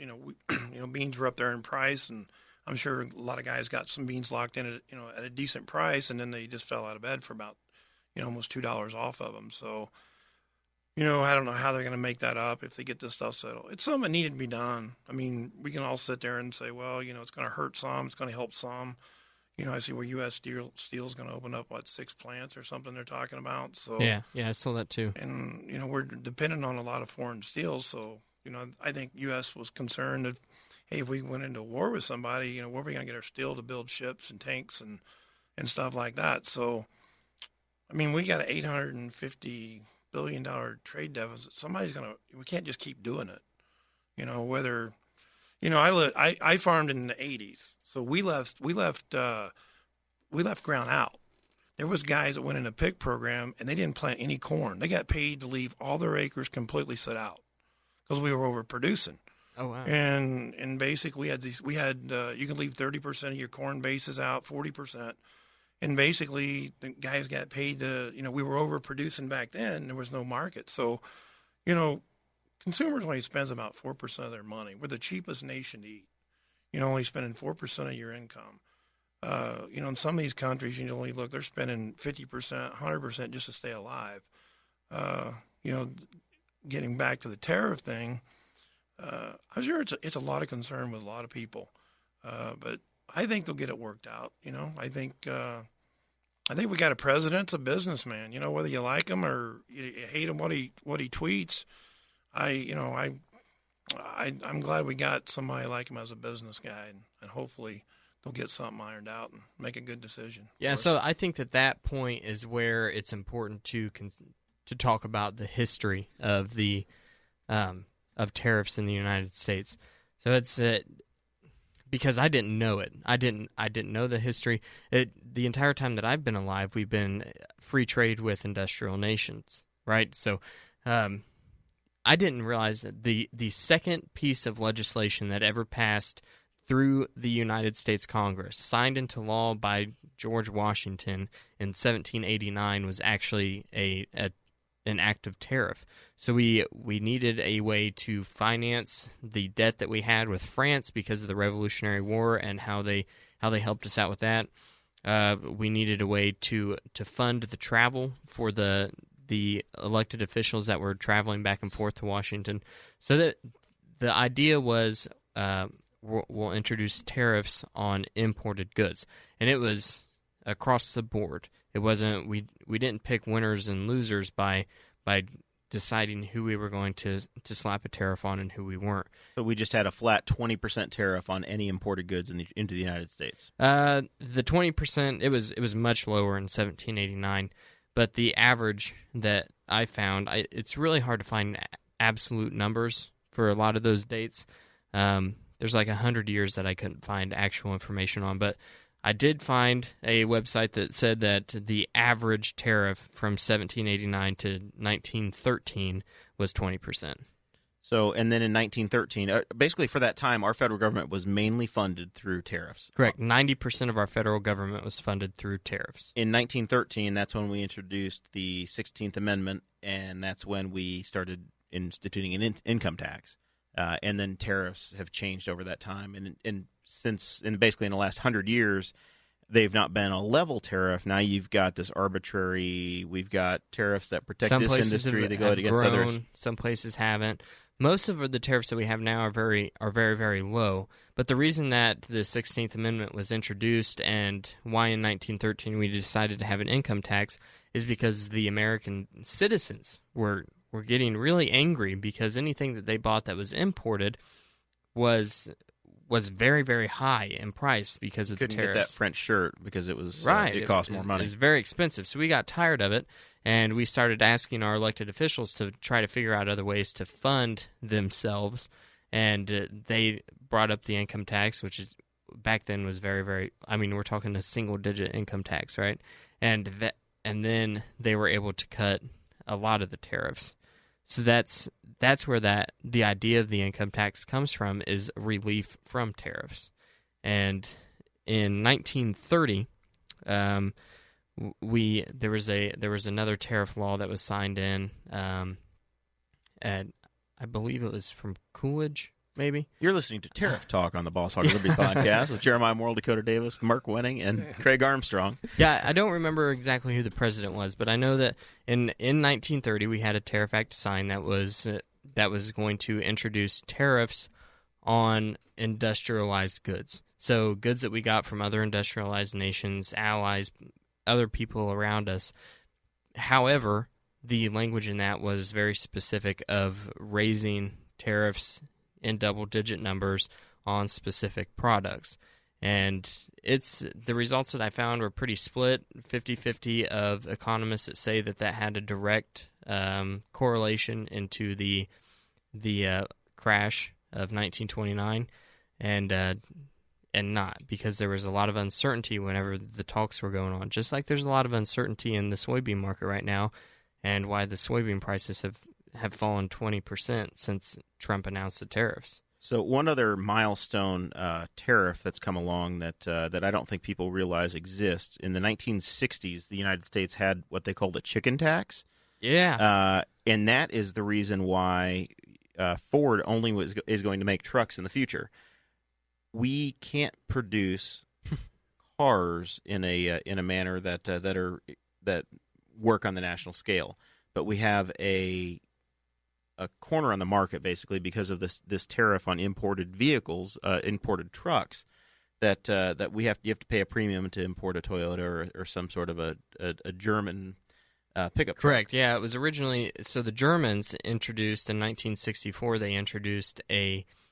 beans were up there in price, and I'm sure a lot of guys got some beans locked in at a decent price, and then they just fell out of bed for about, almost $2 off of them. So, I don't know how they're going to make that up if they get this stuff settled. It's something that needed to be done. I mean, we can all sit there and say, well, it's going to hurt some, it's going to help some. I see where U.S. Steel is going to open up, 6 plants or something they're talking about. So yeah, I saw that too. And, we're dependent on a lot of foreign steel. So, I think U.S. was concerned that, hey, if we went into war with somebody, where are we going to get our steel to build ships and tanks and stuff like that? So, I mean, we got an $850 billion trade deficit. We can't just keep doing it. Whether, I farmed in the 80s, so we left ground out. There was guys that went in a PIC program and they didn't plant any corn. They got paid to leave all their acres completely set out because we were overproducing. Oh wow! And basically we had you can leave 30% of your corn bases out, 40%. And basically, the guys got paid to, we were overproducing back then. There was no market. So, consumers only spends about 4% of their money. We're the cheapest nation to eat. Only spending 4% of your income. In some of these countries, they're spending 50%, 100% just to stay alive. Getting back to the tariff thing, I'm sure it's a lot of concern with a lot of people. But I think they'll get it worked out. I think we got a president that's a businessman. Whether you like him or you hate him, what he tweets. I'm glad we got somebody like him as a business guy, and hopefully they'll get something ironed out and make a good decision. Yeah, so I think that point is where it's important to talk about the history of the of tariffs in the United States. So it's because I didn't know it. I didn't know the history. The entire time that I've been alive, we've been free trade with industrial nations, right? So I didn't realize that the second piece of legislation that ever passed through the United States Congress, signed into law by George Washington in 1789, was actually an act of tariff. So we needed a way to finance the debt that we had with France because of the Revolutionary War and how they helped us out with that. We needed a way to fund the travel for the elected officials that were traveling back and forth to Washington. So that the idea was we'll introduce tariffs on imported goods, and it was across the board. It wasn't we didn't pick winners and losers by deciding who we were going to slap a tariff on and who we weren't. But we just had a flat 20% tariff on any imported goods into the United States. The 20%, it was much lower in 1789, but the average that I found, it's really hard to find absolute numbers for a lot of those dates. There's like 100 years that I couldn't find actual information on, but I did find a website that said that the average tariff from 1789 to 1913 was 20%. So, and then in 1913, basically for that time, our federal government was mainly funded through tariffs. Correct. 90% of our federal government was funded through tariffs. In 1913, that's when we introduced the 16th Amendment, and that's when we started instituting an income tax. And then tariffs have changed over that time. And basically in the last 100 years, they've not been a level tariff. Now you've got this arbitrary, we've got tariffs that protect this industry that go against others. Some places haven't. Most of the tariffs that we have now are very, very low. But the reason that the 16th Amendment was introduced and why in 1913 we decided to have an income tax is because the American citizens were getting really angry because anything that they bought that was imported was very, very high in price because of the tariffs. Couldn't get that French shirt because it was right. It cost more money. It was very expensive, so we got tired of it, and we started asking our elected officials to try to figure out other ways to fund themselves, and they brought up the income tax, which is back then was very, very. I mean, we're talking a single-digit income tax, right? And then they were able to cut a lot of the tariffs. So that's where the idea of the income tax comes from, is relief from tariffs. And in 1930, there was another tariff law that was signed in, and I believe it was from Coolidge maybe. You're listening to Tariff Talk on the Boss Hog of Liberty podcast with Jeremiah Morrill, Dakota Davis, Mark Wenning, and Craig Armstrong. Yeah, I don't remember exactly who the president was, but I know that in 1930 we had a Tariff Act signed that was going to introduce tariffs on industrialized goods. So goods that we got from other industrialized nations, allies, other people around us. However, the language in that was very specific of raising tariffs in double-digit numbers on specific products. And the results that I found were pretty split, 50-50 of economists that say that had a direct correlation into the crash of 1929, and not, because there was a lot of uncertainty whenever the talks were going on. Just like there's a lot of uncertainty in the soybean market right now, and why the soybean prices have fallen 20% since Trump announced the tariffs. So one other milestone tariff that's come along that I don't think people realize exists. In the 1960s, the United States had what they called a chicken tax. Yeah. And that is the reason why Ford only is going to make trucks in the future. We can't produce cars in a manner that work on the national scale, but we have a corner on the market basically because of this tariff on imported vehicles, imported trucks. That you have to pay a premium to import a Toyota or some sort of a German pickup truck. Correct. Yeah, it was originally the Germans introduced in 1964. They introduced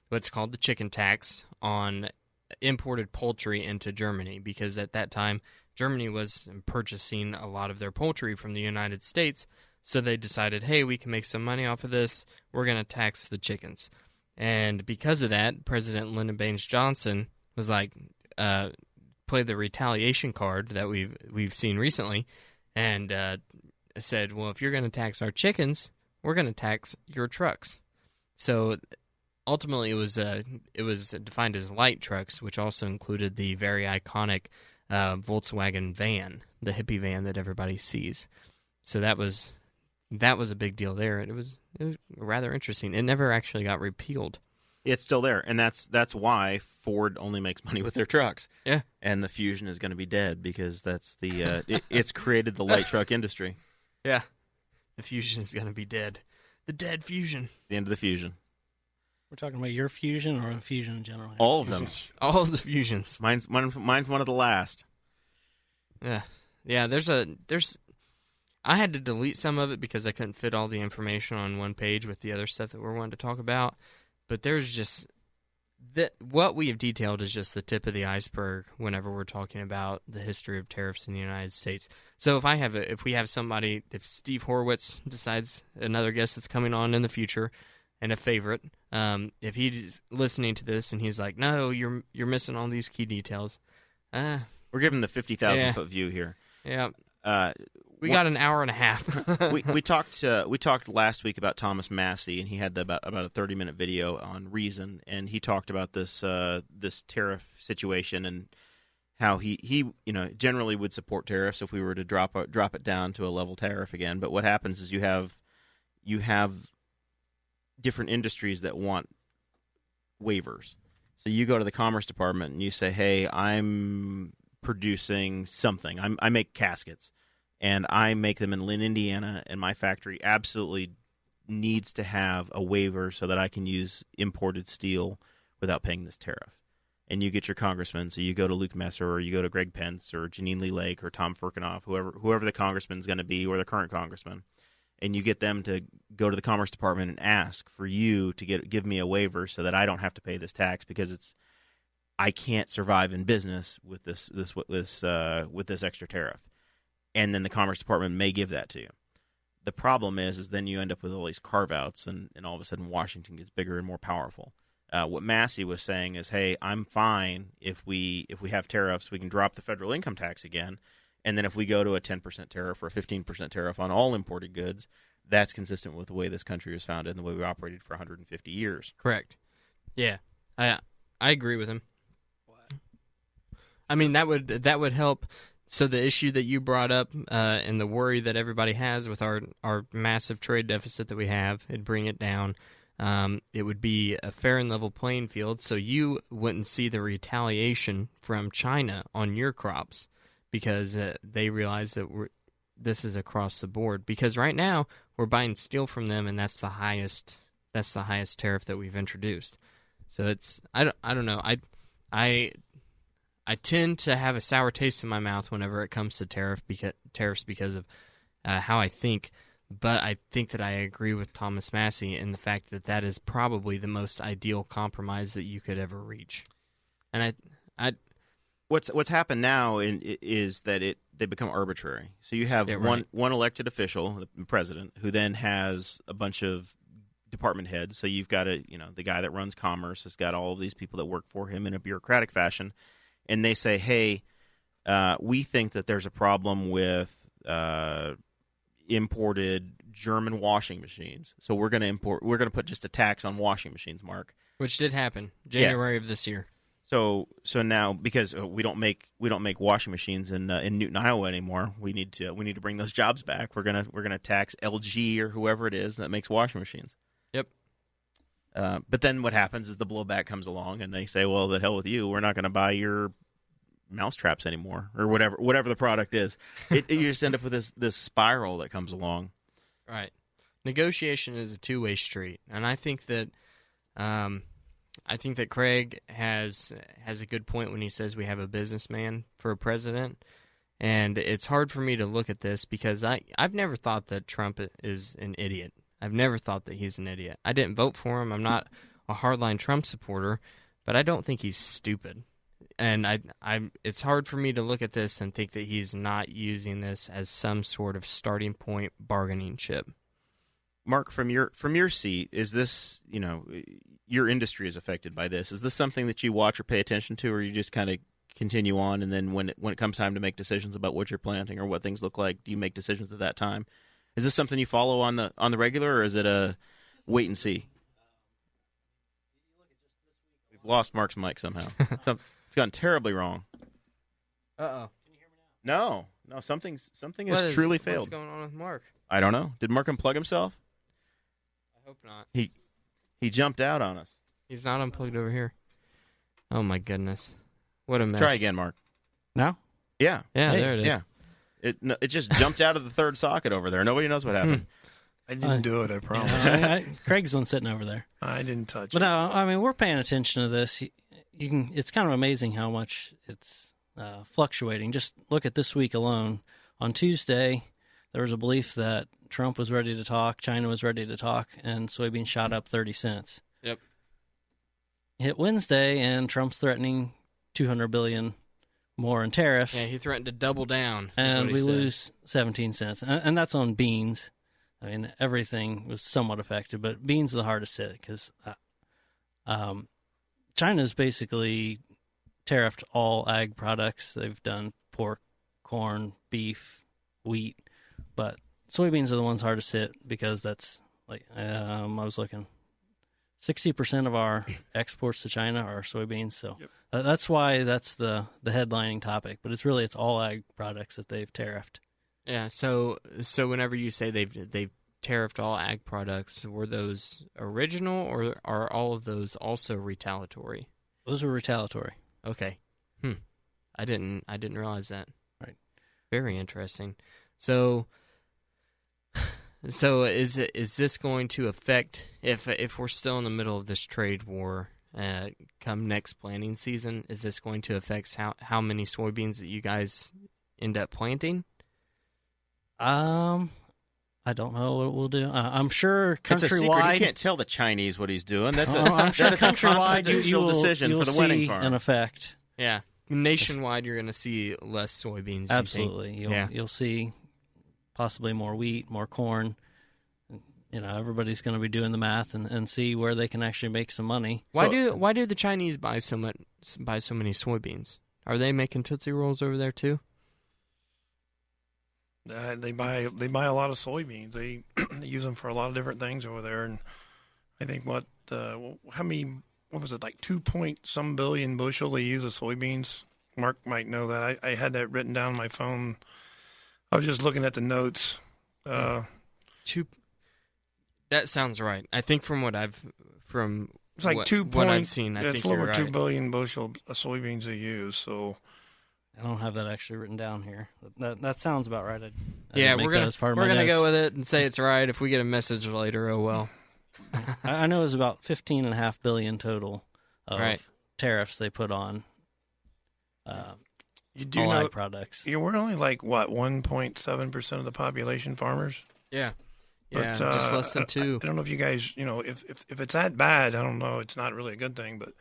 what's called the chicken tax on imported poultry into Germany, because at that time Germany was purchasing a lot of their poultry from the United States, so they decided, hey, we can make some money off of this, we're going to tax the chickens. And because of that, President Lyndon Baines Johnson was like, played the retaliation card that we've seen recently, and said, well, if you're going to tax our chickens, we're going to tax your trucks. So ultimately, it was defined as light trucks, which also included the very iconic Volkswagen van, the hippie van that everybody sees. So that was a big deal there. It was rather interesting. It never actually got repealed. It's still there, and that's why Ford only makes money with their trucks. Yeah, and the Fusion is going to be dead because that's it's created the light truck industry. Yeah, the Fusion is going to be dead. The dead Fusion. The end of the Fusion. We're talking about your Fusion or a Fusion in general? All of them. All of the Fusions. Mine's one of the last. Yeah. There's. I had to delete some of it because I couldn't fit all the information on one page with the other stuff that we're wanting to talk about. But there's just what we have detailed is just the tip of the iceberg whenever we're talking about the history of tariffs in the United States. So if Steve Horowitz decides, another guest that's coming on in the future and a favorite, if he's listening to this and he's like, no, you're missing all these key details. We're giving the 50,000 foot view here. Yeah. We got an hour and a half. we talked last week about Thomas Massey, and he had about a 30-minute video on Reason, and he talked about this tariff situation and how he generally would support tariffs if we were to drop it down to a level tariff again. But what happens is you have different industries that want waivers. So you go to the Commerce Department and you say, hey, I'm producing something. I make caskets. And I make them in Lynn, Indiana, and my factory absolutely needs to have a waiver so that I can use imported steel without paying this tariff. And you get your congressman, so you go to Luke Messer or you go to Greg Pence or Jeanine Lee Lake or Tom Furkinoff, whoever the congressman's going to be, or the current congressman, and you get them to go to the Commerce Department and ask for you to give me a waiver so that I don't have to pay this tax because I can't survive in business with this extra tariff. And then the Commerce Department may give that to you. The problem is then you end up with all these carve-outs, and all of a sudden Washington gets bigger and more powerful. What Massey was saying is, hey, I'm fine if we have tariffs, we can drop the federal income tax again, and then if we go to a 10% tariff or a 15% tariff on all imported goods, that's consistent with the way this country was founded and the way we operated for 150 years. Correct. Yeah, I agree with him. I mean, that would help. So the issue that you brought up and the worry that everybody has with our massive trade deficit that we have, it'd bring it down. it would be a fair and level playing field, so you wouldn't see the retaliation from China on your crops because they realize that this is across the board. Because right now we're buying steel from them, and that's the highest tariff that we've introduced. So it's I don't know. I tend to have a sour taste in my mouth whenever it comes to tariffs because of how I think. But I think that I agree with Thomas Massey in the fact that that is probably the most ideal compromise that you could ever reach. And what's happened now is that they become arbitrary. So you have one elected official, the president, who then has a bunch of department heads. So you've got the guy that runs commerce has got all of these people that work for him in a bureaucratic fashion, and they say, "Hey, we think that there's a problem with imported German washing machines, so we're going to put just a tax on washing machines, Mark." Which did happen January of this year. So now, because we don't make washing machines in Newton, Iowa anymore, we need to bring those jobs back. We're gonna tax LG or whoever it is that makes washing machines. Yep. But then what happens is the blowback comes along, and they say, "Well, the hell with you. We're not going to buy your mousetraps anymore," or whatever the product is. You just end up with this spiral that comes along. Right. Negotiation is a two-way street, and I think that Craig has a good point when he says we have a businessman for a president, and it's hard for me to look at this because I've never thought that Trump is an idiot. I've never thought that he's an idiot. I didn't vote for him. I'm not a hardline Trump supporter, but I don't think he's stupid. And it's hard for me to look at this and think that he's not using this as some sort of starting point bargaining chip. Mark, from your seat, is this, your industry is affected by this? Is this something that you watch or pay attention to, or you just kind of continue on, and then when it comes time to make decisions about what you're planting or what things look like, do you make decisions at that time? Is this something you follow on the regular, or is it a wait and see? We've lost Mark's mic somehow. It's gone terribly wrong. Uh-oh. Can you hear me now? No, something has truly failed. What's going on with Mark? I don't know. Did Mark unplug himself? I hope not. He jumped out on us. He's not unplugged over here. Oh my goodness. What a mess. Try again, Mark. Now? Yeah, there it is. Yeah. It just jumped out of the third socket over there. Nobody knows what happened. I didn't do it, I promise. Craig's the one sitting over there. I didn't touch it. But no, we're paying attention to this. It's kind of amazing how much it's fluctuating. Just look at this week alone. On Tuesday, there was a belief that Trump was ready to talk, China was ready to talk, and soybeans shot up 30 cents. Yep. Hit Wednesday, and Trump's threatening $200 billion more in tariffs. Yeah, he threatened to double down. And we lose 17 cents. And that's on beans. I mean, everything was somewhat affected, but beans are the hardest hit because China's basically tariffed all ag products. They've done pork, corn, beef, wheat, but soybeans are the ones hardest hit because that's like I was looking, 60% of our exports to China are soybeans. So that's why that's the headlining topic. But it's all ag products that they've tariffed. Yeah. So whenever you say they've tariffed all ag products, were those original or are all of those also retaliatory? Those were retaliatory. Okay. I didn't realize that. Right. Very interesting. So is this going to affect if we're still in the middle of this trade war come next planting season? Is this going to affect how many soybeans that you guys end up planting? I don't know what we'll do. I'm sure countrywide. It's a secret. He can't tell the Chinese what he's doing. That's I'm sure countrywide confidential decision for the Wenning farm. An effect. Yeah, nationwide, you're going to see less soybeans. Absolutely. You'll see possibly more wheat, more corn. Everybody's going to be doing the math and see where they can actually make some money. Why do the Chinese buy so many soybeans? Are they making Tootsie Rolls over there too? They buy a lot of soybeans. They use them for a lot of different things over there. And I think what was it, like 2-point-some billion bushel they use of soybeans? Mark might know that. I had that written down on my phone. I was just looking at the notes. That sounds right. I think from what I've It's like what I've seen, I think it's a little you're over right. 2 billion bushel of soybeans they use. So I don't have that actually written down here. That sounds about right. I Yeah, didn't make we're that gonna as part of my go notes. with it and say it's right. If we get a message later, oh well. I know it was about $15.5 billion total of Right. tariffs they put on you do all know ag products. we're only like what 1.7% of the population farmers. Yeah, But, yeah, just less than 2. I don't know if you guys, if it's that bad, I don't know. It's not really a good thing, but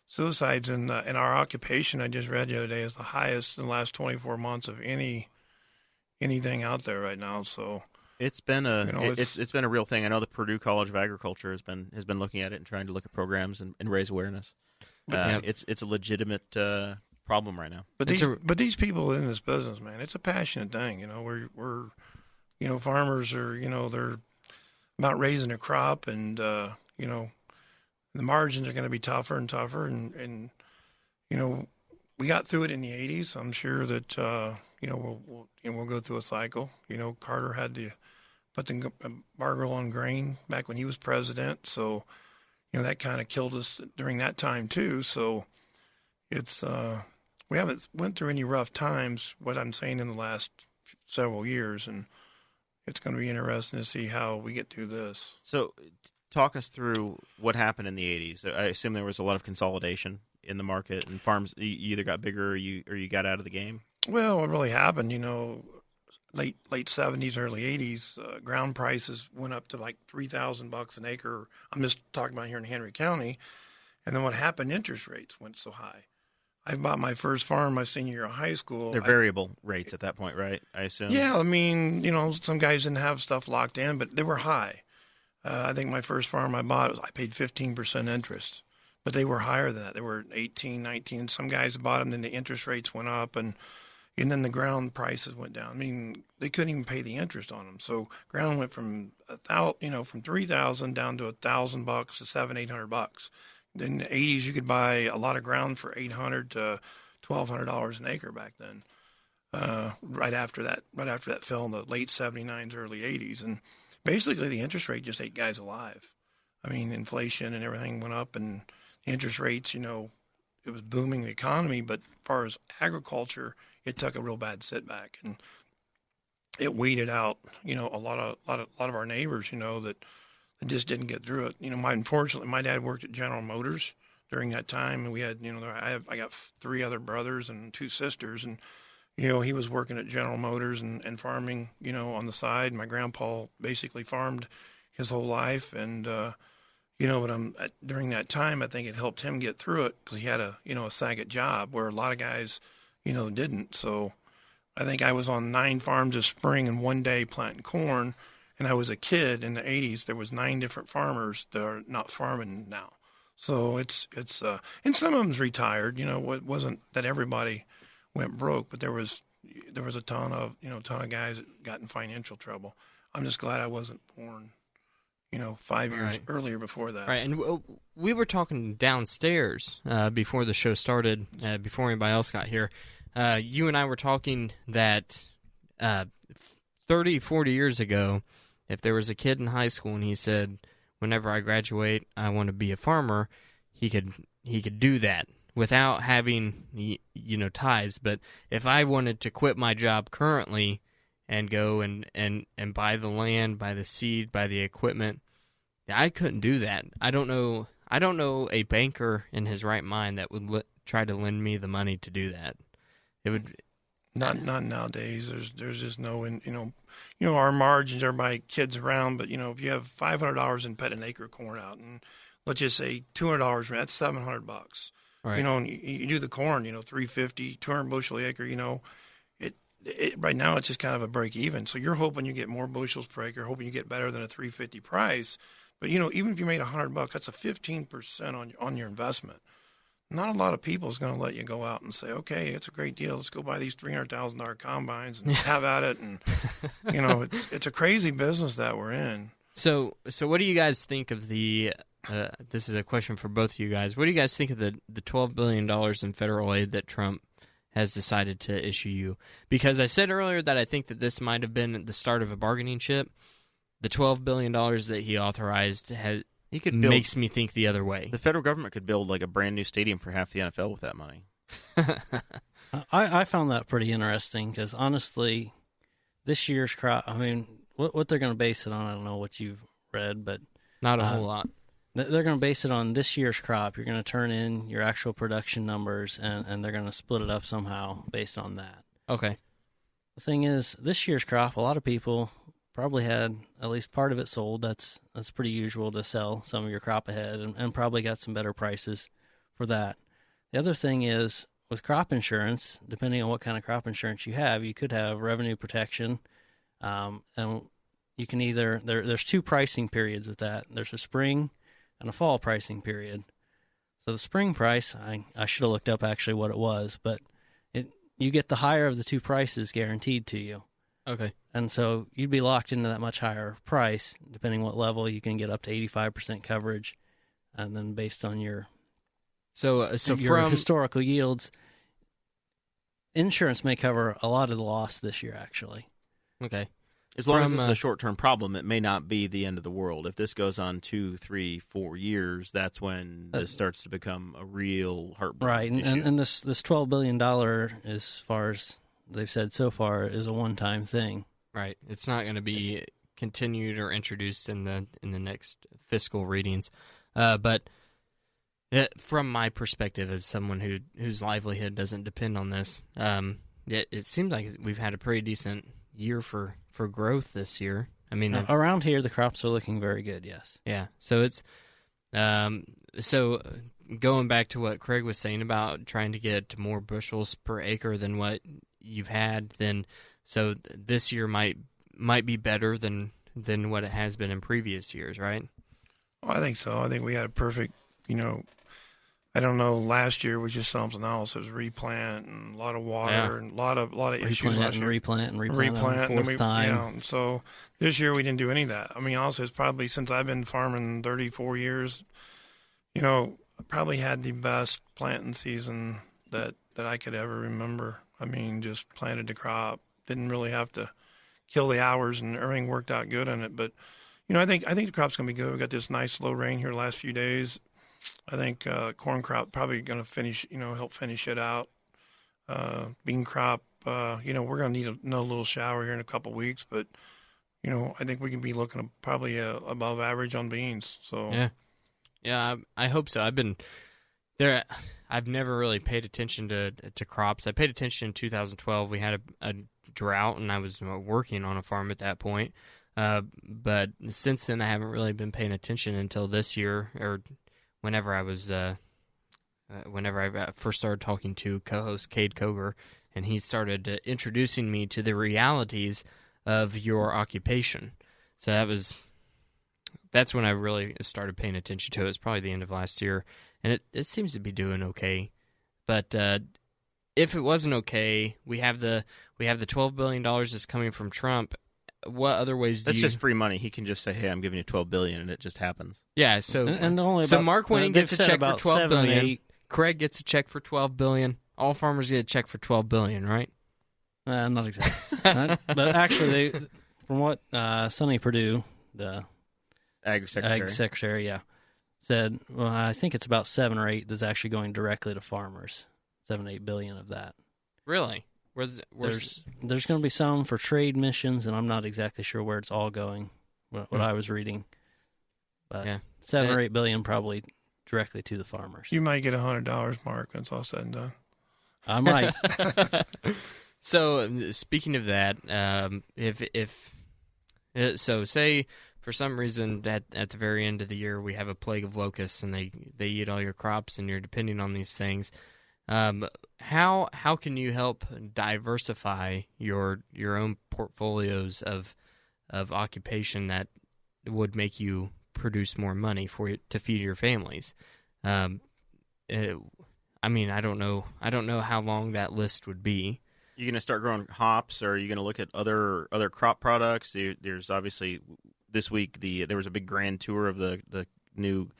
suicides in our occupation, I just read the other day, is the highest in the last 24 months of anything out there right now. So It's been it's been a real thing. I know the Purdue College of Agriculture has been looking at it and trying to look at programs and raise awareness. It's a legitimate problem right now. But these people in this business, man, it's a passionate thing. We're farmers are they're about raising a crop, and the margins are going to be tougher and tougher, and we got through it in the 80s. I'm sure that we'll go through a cycle. Carter had to put the embargo on grain back when he was president, so that kind of killed us during that time too. So it's we haven't went through any rough times, what I'm saying, in the last several years, and it's going to be interesting to see how we get through this. So talk us through what happened in the 80s. I assume there was a lot of consolidation in the market, and farms you either got bigger or you got out of the game. Well, what really happened, late 70s, early 80s, ground prices went up to like $3,000 an acre. I'm just talking about here in Henry County. And then what happened, interest rates went so high. I bought my first farm my senior year of high school. They're variable rates at that point, right? I assume. Yeah, I mean, some guys didn't have stuff locked in, but they were high. I think my first farm I bought, I paid 15% interest. But they were higher than that. They were 18, 19. Some guys bought them, then the interest rates went up, and then the ground prices went down. I mean, they couldn't even pay the interest on them. So ground went from from $3,000 down to $1,000 to $700-800. In the 80s, you could buy a lot of ground for $800 to $1,200 an acre back then. Right after that fell in the late 79s, early 80s, and basically the interest rate just ate guys alive. I mean, inflation and everything went up, and the interest rates, it was booming the economy, but as far as agriculture, it took a real bad setback, and it weeded out, a lot of our neighbors, that just didn't get through it. Unfortunately, my dad worked at General Motors during that time, and we had, I got 3 other brothers and 2 sisters, and he was working at General Motors and farming, on the side. My grandpa basically farmed his whole life, and but during that time, I think it helped him get through it because he had a second job where a lot of guys didn't. So I think I was on 9 farms this spring in one day planting corn, and I was a kid in the 80s. There was 9 different farmers that are not farming now. So it's and some of them's retired. It wasn't that everybody went broke, but there was a ton of guys that got in financial trouble. I'm just glad I wasn't born 5 years earlier before that. Right, and we were talking downstairs before the show started, before anybody else got here. You and I were talking that 30, 40 years ago, if there was a kid in high school and he said, whenever I graduate, I want to be a farmer, he could do that without having ties. But if I wanted to quit my job currently and go and buy the land, buy the seed, buy the equipment, I couldn't do that. I don't know a banker in his right mind that would try to lend me the money to do that. It would not nowadays. There's just no, our margins. Everybody kids around, but if you have $500 and put an acre of corn out, and let's just say $200, that's $700. Right. And you do the corn, 350, 200 bushel acre. It right now it's just kind of a break even. So you're hoping you get more bushels per acre, hoping you get better than a 350 price. But even if you made $100, that's a 15% on your investment. Not a lot of people is going to let you go out and say, okay, it's a great deal. Let's go buy these $300,000 combines and have at it. And it's a crazy business that we're in. So what do you guys think of the? This is a question for both of you guys. What do you guys think of the $12 billion in federal aid that Trump has decided to issue you? Because I said earlier that I think that this might have been the start of a bargaining chip. the $12 billion that he authorized makes me think the other way. The federal government could build like a brand new stadium for half the NFL with that money. I found that pretty interesting because honestly, this year's crop, I mean, what they're going to base it on, I don't know what you've read, but not a whole lot. They're going to base it on this year's crop. You're going to turn in your actual production numbers, and they're going to split it up somehow based on that. Okay. The thing is, this year's crop, a lot of people probably had at least part of it sold. That's pretty usual to sell some of your crop ahead, and probably got some better prices for that. The other thing is, with crop insurance, depending on what kind of crop insurance you have, you could have revenue protection, and you can either there's two pricing periods with that. There's a spring and a fall pricing period. So the spring price, I should have looked up actually what it was, but you get the higher of the two prices guaranteed to you. Okay. And so you'd be locked into that much higher price, depending what level. You can get up to 85% coverage, and then based on your from historical yields, insurance may cover a lot of the loss this year, actually. Okay. As long as it's a short-term problem, it may not be the end of the world. If this goes on 2, 3, 4 years, that's when this starts to become a real heartburn issue. And this $12 billion, as far as they've said so far, is a one-time thing. Right. It's not going to be continued or introduced in the next fiscal readings. But from my perspective, as someone whose livelihood doesn't depend on this, it seems like we've had a pretty decent year for growth this year. I mean, around here the crops are looking very good. Yes. Yeah. So it's so going back to what Craig was saying about trying to get more bushels per acre than what you've had, then so this year might be better than what it has been in previous years, right? Well, I think so. I think we had a perfect, I don't know. Last year was just something else. It was replant and a lot of water and a lot of issues last year. Replant on the fourth time. Yeah. So this year we didn't do any of that. I mean, also it's probably since I've been farming 34 years, I probably had the best planting season that I could ever remember. I mean, just planted the crop, didn't really have to kill the hours, and everything worked out good on it. But I think the crop's gonna be good. We got this nice slow rain here the last few days. I think corn crop probably going to finish, help finish it out. Bean crop, we're going to need another little shower here in a couple weeks, but I think we can be looking at probably above average on beans. So yeah, I hope so. I've been there. I've never really paid attention to crops. I paid attention in 2012. We had a drought, and I was working on a farm at that point. But since then, I haven't really been paying attention until this year, or whenever I first started talking to co-host Cade Koger, and he started introducing me to the realities of your occupation. So that's when I really started paying attention to it. It's probably the end of last year, and it seems to be doing okay. But if it wasn't okay, we have the $12 billion that's coming from Trump. What other ways That's just free money. He can just say, "Hey, I'm giving you $12 billion," and it just happens. Yeah. So Mark Wenning gets a check for $12 billion. Craig gets a check for $12 billion. All farmers get a check for $12 billion, right? Not exactly. But actually, from what Sonny Perdue, the Ag Secretary, said, well, I think it's about 7 or 8 that's actually going directly to farmers. 7 to 8 billion of that. Really? There's going to be some for trade missions, and I'm not exactly sure where it's all going. What I was reading, but 7 or 8 billion probably directly to the farmers. You might get $100, Mark. When it's all said and done. I might. So speaking of that, so say for some reason at the very end of the year we have a plague of locusts and they eat all your crops and you're depending on these things. How can you help diversify your own portfolios of occupation that would make you produce more money to feed your families? I don't know how long that list would be. You going to start growing hops, or are you going to look at other crop products? There's obviously this week there was a big grand tour of the new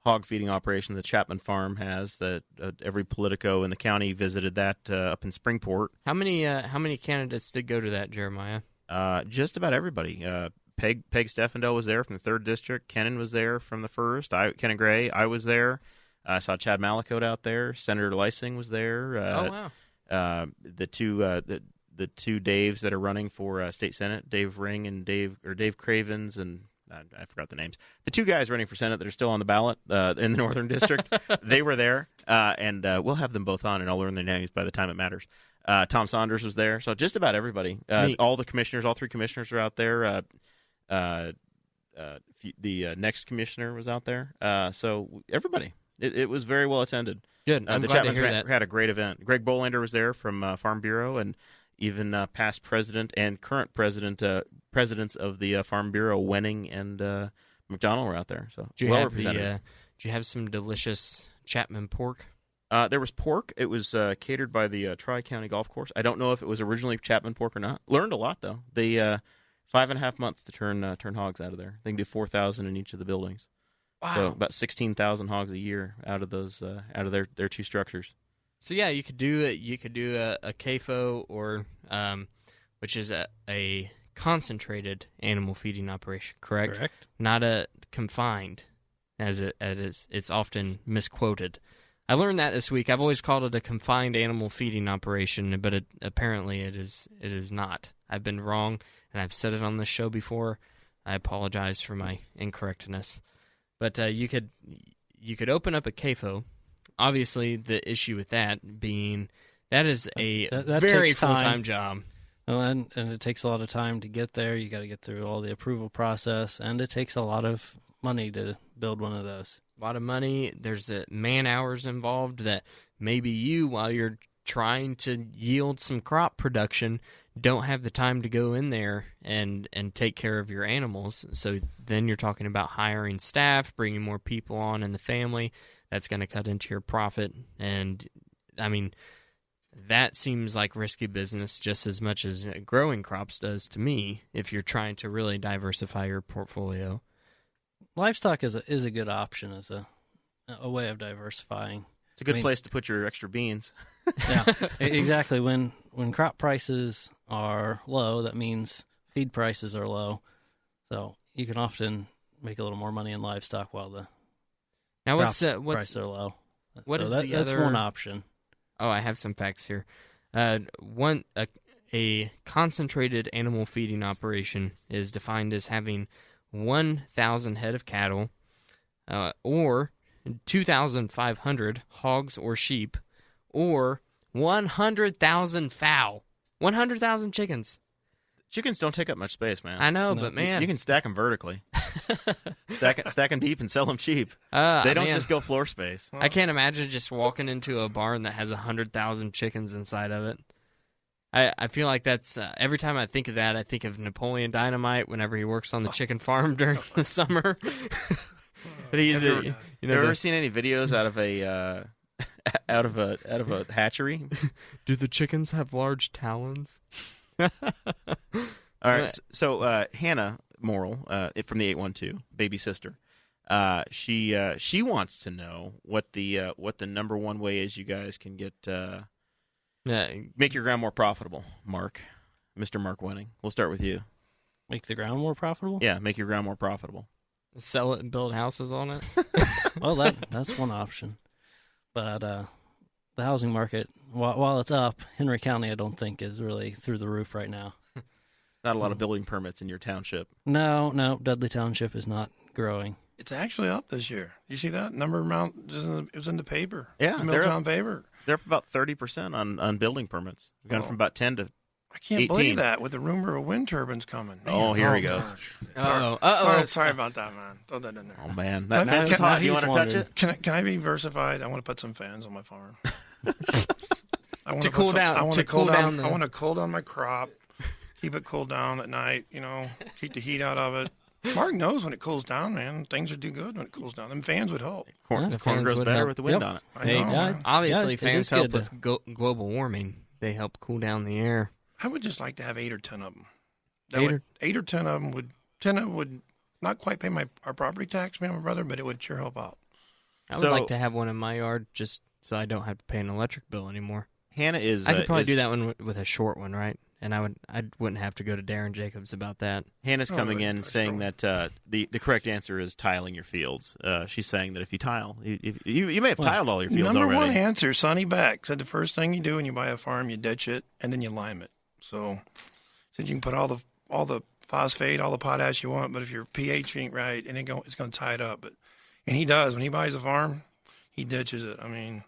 hog feeding operation the Chapman Farm has. That every Politico in the county visited that up in Springport. How many candidates did go to that, Jeremiah? Just about everybody. Peg Steffendahl was there from the 3rd District. Kennan was there from the 1st. Kennan Gray, I was there. I saw Chad Malacote out there. Senator Lysing was there. Oh, wow. The two Daves that are running for state senate, Dave Ring and Dave Cravens, and I forgot the names. The 2 guys running for senate that are still on the ballot in the Northern District, they were there, and we'll have them both on, and I'll learn their names by the time it matters. Tom Saunders was there, so just about everybody. All the commissioners, all 3 commissioners were out there. The next commissioner was out there. So everybody. It was very well attended. Good. I'm the glad to Chapmans hear that. had a great event. Greg Bolander was there from Farm Bureau, and even past president and current presidents of the Farm Bureau, Wenning and McDonald, were out there. So Did well represented. Did you have some delicious Chapman pork? There was pork. It was catered by the Tri-County Golf Course. I don't know if it was originally Chapman pork or not. Learned a lot, though. They 5.5 months to turn hogs out of there. They can do 4,000 in each of the buildings. Wow. So about 16,000 hogs a year out of those out of their 2 structures. So yeah, you could do it. You could do a CAFO, or which is a concentrated animal feeding operation. Correct. Not a confined, as it's often misquoted. I learned that this week. I've always called it a confined animal feeding operation, but apparently it is not. I've been wrong, and I've said it on this show before. I apologize for my incorrectness. But you could open up a CAFO. Obviously, the issue with that being that is a that very takes time. full-time job. Well, and it takes a lot of time to get there. You got to get through all the approval process, and it takes a lot of money to build one of those. A lot of money. There's man hours involved that maybe you, while you're trying to yield some crop production, don't have the time to go in there and take care of your animals. So then you're talking about hiring staff, bringing more people on in the family. That's going to cut into your profit. And, I mean, that seems like risky business just as much as growing crops does to me if you're trying to really diversify your portfolio. Livestock is a good option as a way of diversifying. It's a good place to put your extra beans. Yeah, exactly. When crop prices are low, that means feed prices are low. So you can often make a little more money in livestock while the prices are low. That's one option. Oh, I have some facts here. A concentrated animal feeding operation is defined as having 1,000 head of cattle, or 2,500 hogs or sheep, or 100,000 fowl, 100,000 chickens. Chickens don't take up much space, man. I know, but man, you can stack them vertically. stack them deep and sell them cheap. They don't just go floor space. I can't imagine just walking into a barn that has 100,000 chickens inside of it. I feel like that's every time I think of that, I think of Napoleon Dynamite whenever he works on the chicken farm during the summer. But he's ever seen any videos out of a hatchery? Do the chickens have large talons? All right, so Hannah Morrill from the 812, baby sister, she wants to know what the number one way is you guys can get make your ground more profitable. Mr. Mark Wenning, we'll start with you. Make the ground more profitable? Yeah, make your ground more profitable. Sell it and build houses on it. Well, that's one option, but the housing market, while it's up, Henry County, I don't think is really through the roof right now. Not a lot of building permits in your township. No, Dudley Township is not growing. It's actually up this year. You see that number amount? It was in the paper. Yeah, the Milltown paper. They're up about 30% on building permits. We've gone from about 10 to I can't 18. believe that with the rumor of wind turbines coming. Man, oh, here he goes. Sorry about that, man. Throw that in there. Oh, man. That fence is hot. You want to touch it? Can I be diversified? I want to put some fans on my farm. I want to cool down. I want to cool down. I want to cool down my crop. Keep it cooled down at night. Keep the heat out of it. Mark knows when it cools down, man. Things would do good when it cools down. Them fans would help. Corn grows better help. with the wind on it. I know, obviously, fans help with global warming. They help cool down the air. I would just like to have 8 or 10 of them. 8 or 10 of them would. 10 of them would not quite pay our property tax, me and my brother, but it would sure help out. I would like to have one in my yard just so I don't have to pay an electric bill anymore. Hannah is. I could probably do that one with a short one, right? and I wouldn't have to go to Darren Jacobs about that. Hannah's coming really? in saying that the correct answer is tiling your fields. She's saying that if you tile, you may have tiled all your fields Number already. one answer, Sonny Beck said the first thing you do when you buy a farm, you ditch it and then you lime it. So said you can put all the phosphate, all the potash you want, but if your pH ain't right, it's going to tie it up. And he does. When he buys a farm, he ditches it. I mean,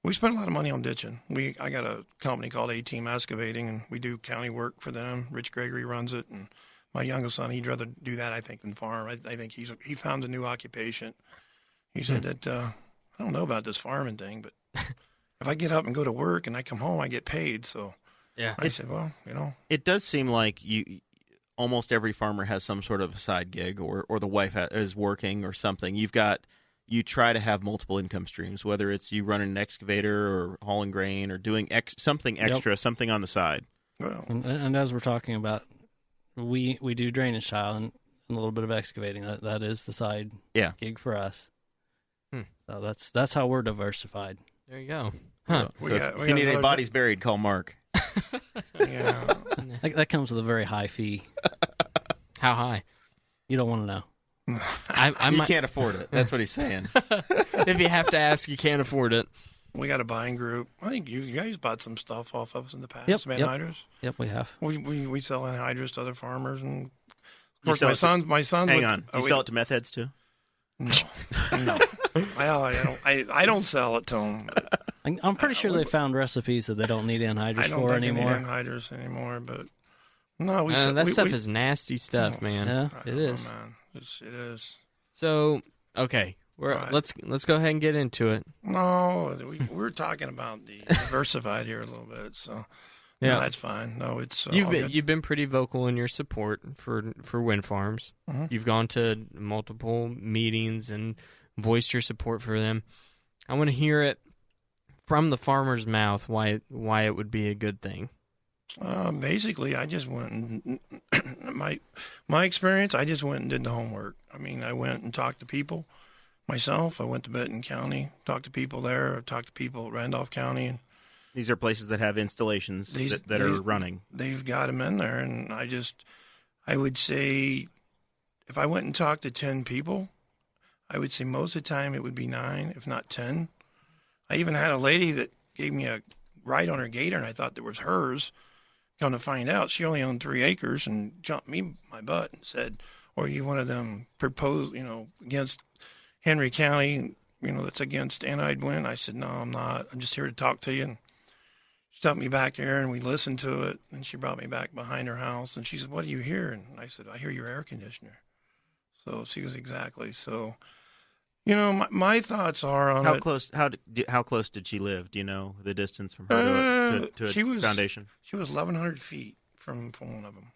we spend a lot of money on ditching. I got a company called A-Team Excavating, and we do county work for them. Rich Gregory runs it, and my youngest son, he'd rather do that, I think, than farm. I think he found a new occupation. He said that, I don't know about this farming thing, but if I get up and go to work and I come home, I get paid. So Yeah. I said, well, It does seem like almost every farmer has some sort of a side gig, or the wife is working or something. You try to have multiple income streams, whether it's you running an excavator or hauling grain or doing something extra, something on the side. well, And as we're talking about, we do drainage tile and a little bit of excavating. That is the side gig for us. So that's how we're diversified. There you go. Huh. So if you need any bodies buried, call Mark. yeah. That comes with a very high fee. How high? You don't want to know. You can't afford it. That's what he's saying. If you have to ask, you can't afford it. We got a buying group. I think you guys bought some stuff off of us in the past. Yep, anhydrous. Yep, we have. We sell anhydrous to other farmers, and of You course sell my son's. Hang on. You sell it to meth heads too? No. Well, I don't sell it to them. I'm pretty sure they found recipes that they don't need anhydrous I don't for think anymore. they need anhydrous anymore, but no, That stuff is nasty stuff, man. Yeah, it is. Man. It is. So, okay, Right. let's go ahead and get into it. No, we're talking about the diversified here a little bit, so Yeah. no, that's fine. No, it's You've been pretty vocal in your support for wind farms. Mm-hmm. You've gone to multiple meetings and voiced your support for them. I want to hear it from the farmer's mouth why it would be a good thing. Basically, I just went and my experience. I just went and did the homework. I mean, I went and talked to people myself. I went to Benton County, talked to people there. I talked to people at Randolph County, and These are places that have installations that are running. They've got them in there, and I would say, if I went and talked to 10 people, I would say most of the time it would be 9, if not 10. I even had a lady that gave me a ride on her gator, and I thought that was hers. Come to find out, she only owned 3 acres and jumped me my butt and said, "Are you one of them proposed, against Henry County, that's against anhydrous wind?" I said, "No, I'm not. I'm just here to talk to you." And she took me back there, and we listened to it. And she brought me back behind her house, and she said, "What do you hear?" And I said, "I hear your air conditioner." So she was exactly so. My thoughts are on How it. How close did she live? Do you know the distance from her to a foundation? She was 1,100 feet from one of them.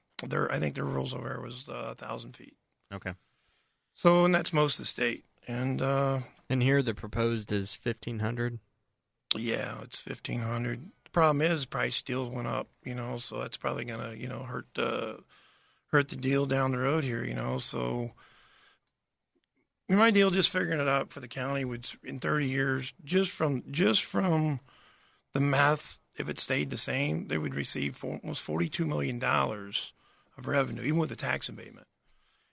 I think their rules over there was 1,000 feet. Okay. So, and that's most of the state. And here the proposed is 1,500. yeah, it's 1,500. The problem is price deals went up, so that's probably gonna hurt the deal down the road here, So my deal, just figuring it out for the county, would in 30 years, just from the math, if it stayed the same, they would receive almost $42 million of revenue, even with the tax abatement.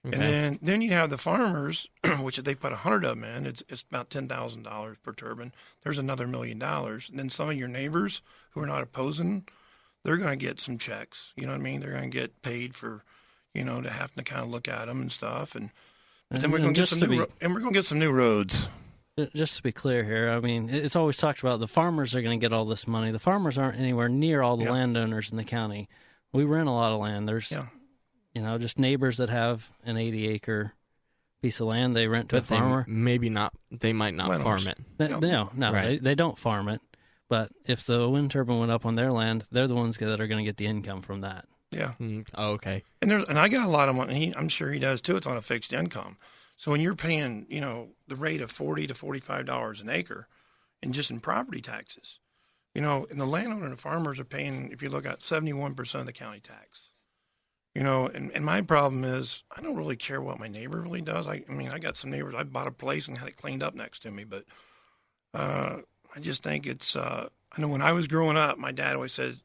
Okay. And then you have the farmers, which if they put 100 of them in, it's about $10,000 per turbine. There's another $1 million. And then some of your neighbors who are not opposing, they're going to get some checks. You know what I mean? They're going to get paid for, to have to kind of look at them and stuff. But then we're going to get some new roads. Just to be clear here, I mean, it's always talked about the farmers are going to get all this money. The farmers aren't anywhere near all the landowners in the county. We rent a lot of land. There's, just neighbors that have an 80-acre piece of land they rent to a farmer. They might not farm it. No, right. they don't farm it. But if the wind turbine went up on their land, they're the ones that are going to get the income from that. Yeah. Oh, okay. And I got a lot of money. I'm sure he does too. It's on a fixed income. So when you're paying, the rate of $40 to $45 an acre, and just in property taxes, and the landowner and the farmers are paying, if you look at 71% of the county tax. And my problem is I don't really care what my neighbor really does. I got some neighbors. I bought a place and had it cleaned up next to me, but I just think it's. I know when I was growing up, my dad always said,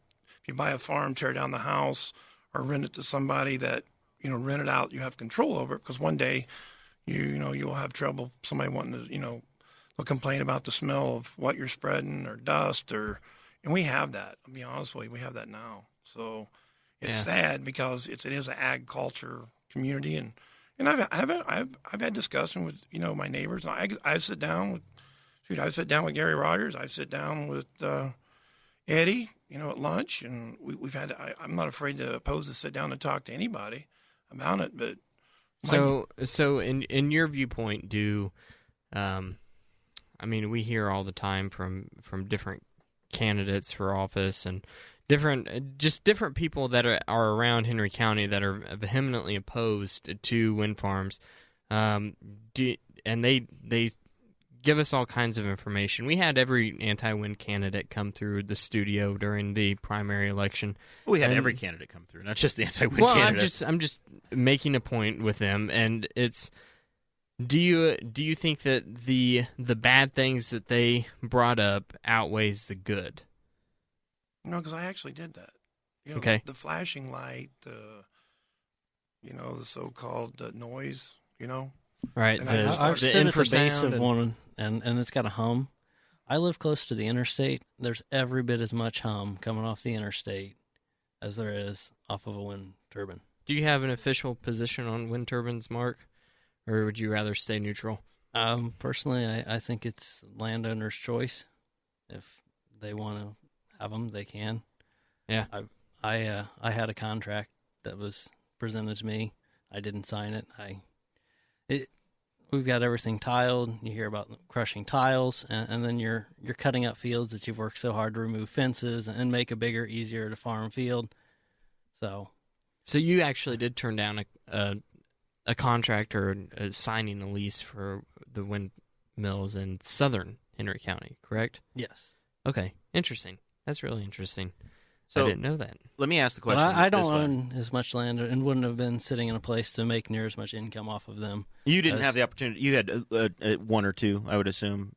If you buy a farm, tear down the house, or rent it to somebody that, rent it out, you have control over it, because one day, you'll have trouble, somebody wanting to, they'll complain about the smell of what you're spreading or dust, and we have that. I'll be honest with you, we have that now. So it's sad because it is an ag culture community, and I've had discussion with my neighbors. I sit down with Gary Rogers. I sit down with Eddie, at lunch, and we've had. I'm not afraid to oppose to sit down and talk to anybody about it. But so in your viewpoint, we hear all the time from different candidates for office and different people that are around Henry County that are vehemently opposed to wind farms, and they give us all kinds of information. We had every anti-wind candidate come through the studio during the primary election. We had every candidate come through, not just the anti-wind candidate. I'm just making a point with them, and it's. Do you think that the bad things that they brought up outweighs the good? No, because I actually did that. Okay. The flashing light, the so-called noise, Right. And I've stood at the base of infrasound one, and it's got a hum. I live close to the interstate. There's every bit as much hum coming off the interstate as there is off of a wind turbine. Do you have an official position on wind turbines, Mark? Or would you rather stay neutral? Personally, I think it's landowner's choice. If they want to have them, they can. Yeah. I had a contract that was presented to me. I didn't sign it. We've got everything tiled. You hear about crushing tiles, and then you're cutting up fields that you've worked so hard to remove fences and make a bigger, easier to farm field. So you actually did turn down a contract or signing a lease for the windmills in southern Henry County, correct? Yes. Okay, interesting. That's really interesting. So, I didn't know that. Let me ask the question. Well, I don't own as much land and wouldn't have been sitting in a place to make near as much income off of them. You didn't have the opportunity. You had one or two, I would assume.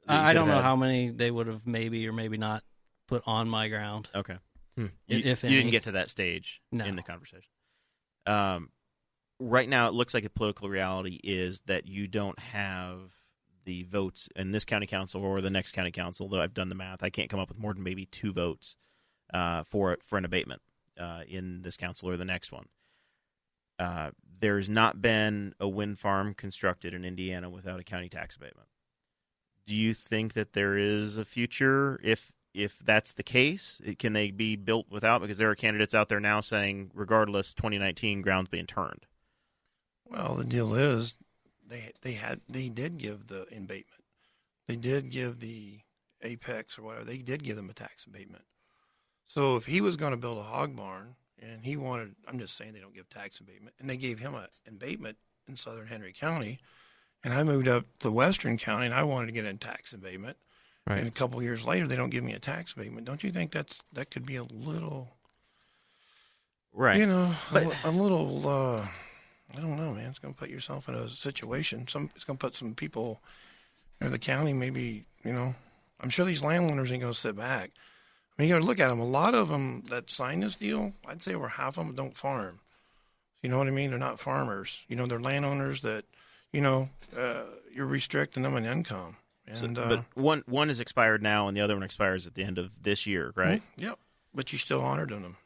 I don't know how many they would have maybe or maybe not put on my ground. Okay. If you didn't get to that stage in the conversation. Right now, it looks like a political reality is that you don't have the votes in this county council or the next county council. Though I've done the math, I can't come up with more than maybe 2 votes for an abatement in this council or the next one. There's not been a wind farm constructed in Indiana without a county tax abatement. Do you think that there is a future if that's the case? Can they be built without? Because there are candidates out there now saying, regardless, 2019 ground's being turned. Well, the deal is, they did give the abatement. They did give the Apex or whatever. They did give them a tax abatement. So if he was going to build a hog barn and he wanted, I'm just saying they don't give tax abatement, and they gave him an abatement in southern Henry County, and I moved up to western county and I wanted to get a tax abatement, right. And a couple of years later they don't give me a tax abatement. Don't you think that could be a little, right? A little. I don't know, man. It's going to put yourself in a situation. It's going to put some people in the county, maybe, I'm sure these landowners ain't going to sit back. I mean, you got to look at them. A lot of them that sign this deal, I'd say over half of them don't farm. You know what I mean? They're not farmers. They're landowners that, you're restricting them in income. And, but one is expired now and the other one expires at the end of this year, right? Mm-hmm. Yep. But you still honored them.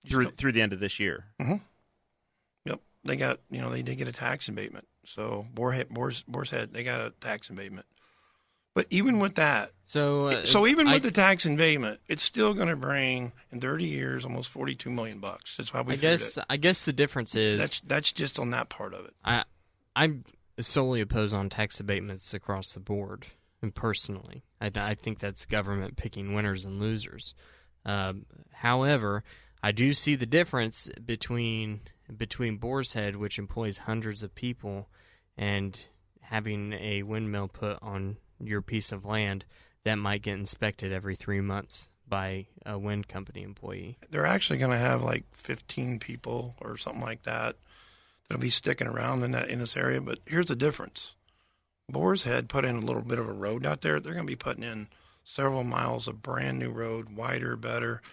Through the end of this year. Mm-hmm. Yep. They got, they did get a tax abatement. So Boar's Head, they got a tax abatement. But even with that, so even with the tax abatement, it's still going to bring in 30 years almost $42 million. That's how we figured it. I guess the difference is that's just on that part of it. I'm solely opposed on tax abatements across the board, and personally, I think that's government picking winners and losers. However, I do see the difference between Boar's Head, which employs hundreds of people, and having a windmill put on your piece of land that might get inspected every 3 months by a wind company employee. They're actually going to have like 15 people or something like that that'll be sticking around in this area. But here's the difference. Boar's Head put in a little bit of a road out there. They're going to be putting in several miles of brand new road, wider, better.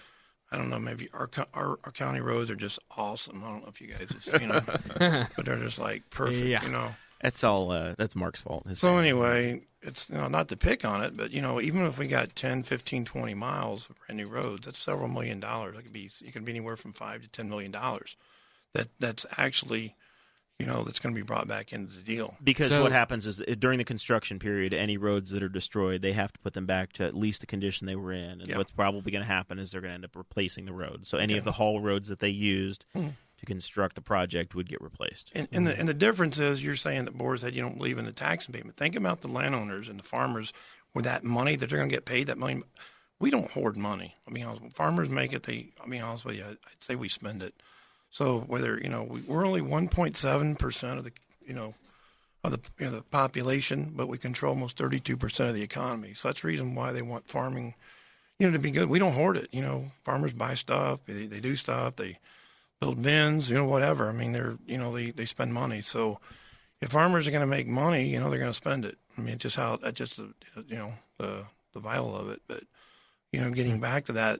I don't know, maybe our county roads are just awesome. I don't know if you guys have, but they're just like perfect, That's all. That's Mark's fault. So anyway, it's not to pick on it, but even if we got 10, 15, 20 miles of brand new roads, that's several $1 million. It could be anywhere from $5 to $10 million. That's actually, that's going to be brought back into the deal. Because what happens is during the construction period, any roads that are destroyed, they have to put them back to at least the condition they were in. And what's probably going to happen is they're going to end up replacing the roads. So any of the haul roads that they used to construct the project would get replaced. And the difference is, you're saying that Boris said you don't believe in the tax abatement. Think about the landowners and the farmers with that money that they're going to get paid. That money, we don't hoard money. I mean, farmers make it. I'll be honest with you, I'd say we spend it. So whether we're only 1.7% of the population, but we control almost 32% of the economy. So that's the reason why they want farming, to be good. We don't hoard it. Farmers buy stuff, they do stuff, they build bins, whatever. I mean, they spend money. So if farmers are going to make money, they're going to spend it. I mean, it's just the vital of it. But getting back to that,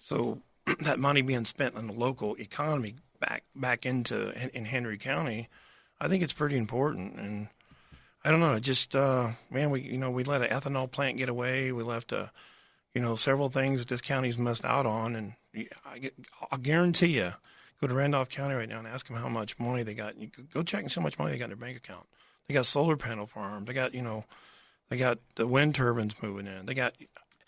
so that money being spent on the local economy back into in Henry County, I think it's pretty important. And I don't know, it just we let an ethanol plant get away. We left several things that this county's missed out on. And I'll guarantee you, go to Randolph County right now and ask them how much money they got. You could go check and see how much money they got in their bank account. They got solar panel farms. They got the wind turbines moving in.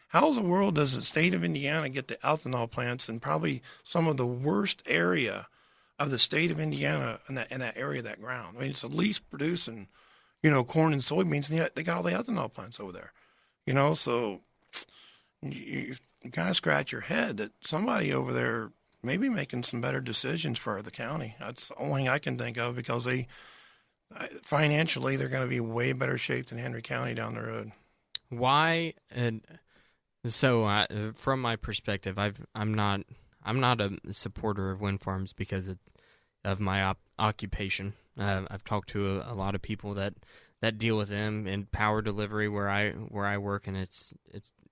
How in the world does the state of Indiana get the ethanol plants in probably some of the worst area of the state of Indiana in that area of that ground? I mean, it's the least producing, corn and soybeans, and yet they got all the ethanol plants over there. So you kind of scratch your head that somebody over there may be making some better decisions for the county. That's the only thing I can think of, because financially they're going to be way better shape than Henry County down the road. Why? So, from my perspective, I'm not a supporter of wind farms because of my occupation. I've talked to a lot of people that deal with them in power delivery where I work, and it's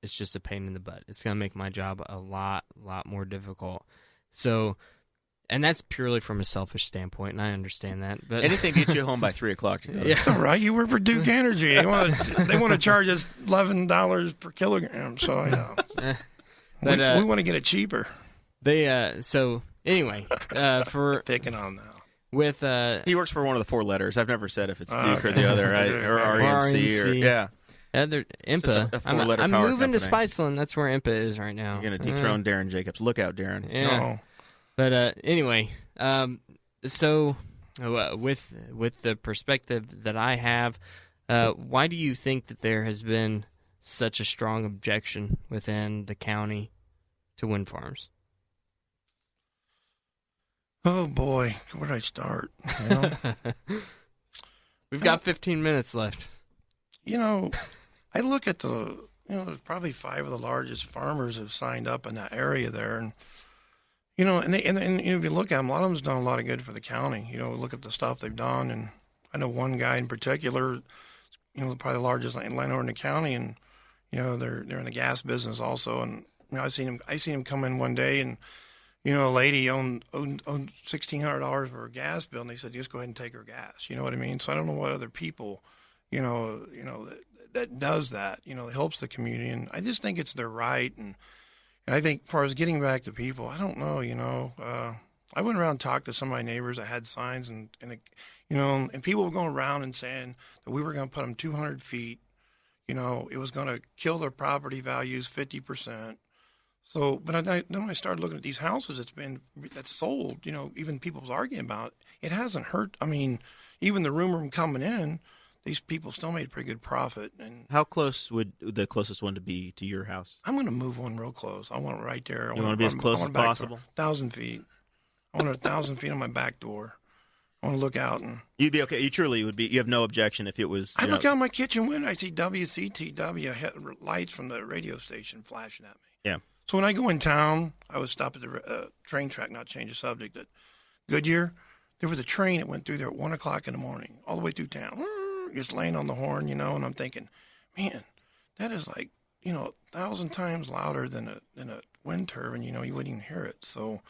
just a pain in the butt. It's going to make my job a lot more difficult. So, and that's purely from a selfish standpoint, and I understand that. But anything gets you home by 3:00. Yeah. It's all right. You work for Duke Energy. They want to charge us $11 per kilogram. So we want to get it cheaper. So anyway, for taking on now. With he works for one of the 4 letters. I've never said if it's Duke or the other, right? Or RNC or yeah. IMPA. I'm moving to Spiceland. That's where IMPA is right now. You're going to dethrone Darren Jacobs. Look out, Darren. Yeah. No. But anyway, so with the perspective that I have, why do you think that there has been such a strong objection within the county to wind farms? Oh boy, where do I start? We've got 15 minutes left. I look at there's probably 5 of the largest farmers have signed up in that area there, and and if you look at them, a lot of them's done a lot of good for the county. Look at the stuff they've done, and I know one guy in particular, probably the largest landowner in the county, and they're in the gas business also, and I seen him come in one day, and a lady owned $1,600 for her gas bill, and they said just go ahead and take her gas. You know what I mean? So I don't know what other people, that does that. That helps the community, and I just think it's their right. And I think, as far as getting back to people, I don't know. I went around and talked to some of my neighbors that had signs, and people were going around and saying that we were going to put them 200 feet. It was going to kill their property values 50%. So, but then when I started looking at these houses that's sold, even people's arguing about it hasn't hurt. I mean, even the rumor of coming in, these people still made a pretty good profit. And how close would the closest one to be to your house? I'm going to move one real close. I want it right there. You want to be as close as possible? 1,000 feet. I want 1,000 feet on my back door. I want to look out, and you'd be okay. You truly would be. You have no objection if it was. I look out my kitchen window. I see WCTW lights from the radio station flashing at me. Yeah. So when I go in town, I would stop at the train track. Not change the subject. At Goodyear, there was a train that went through there at 1:00 in the morning, all the way through town, just laying on the horn, and I'm thinking, man, that is like 1,000 times louder than a wind turbine. You wouldn't even hear it. So,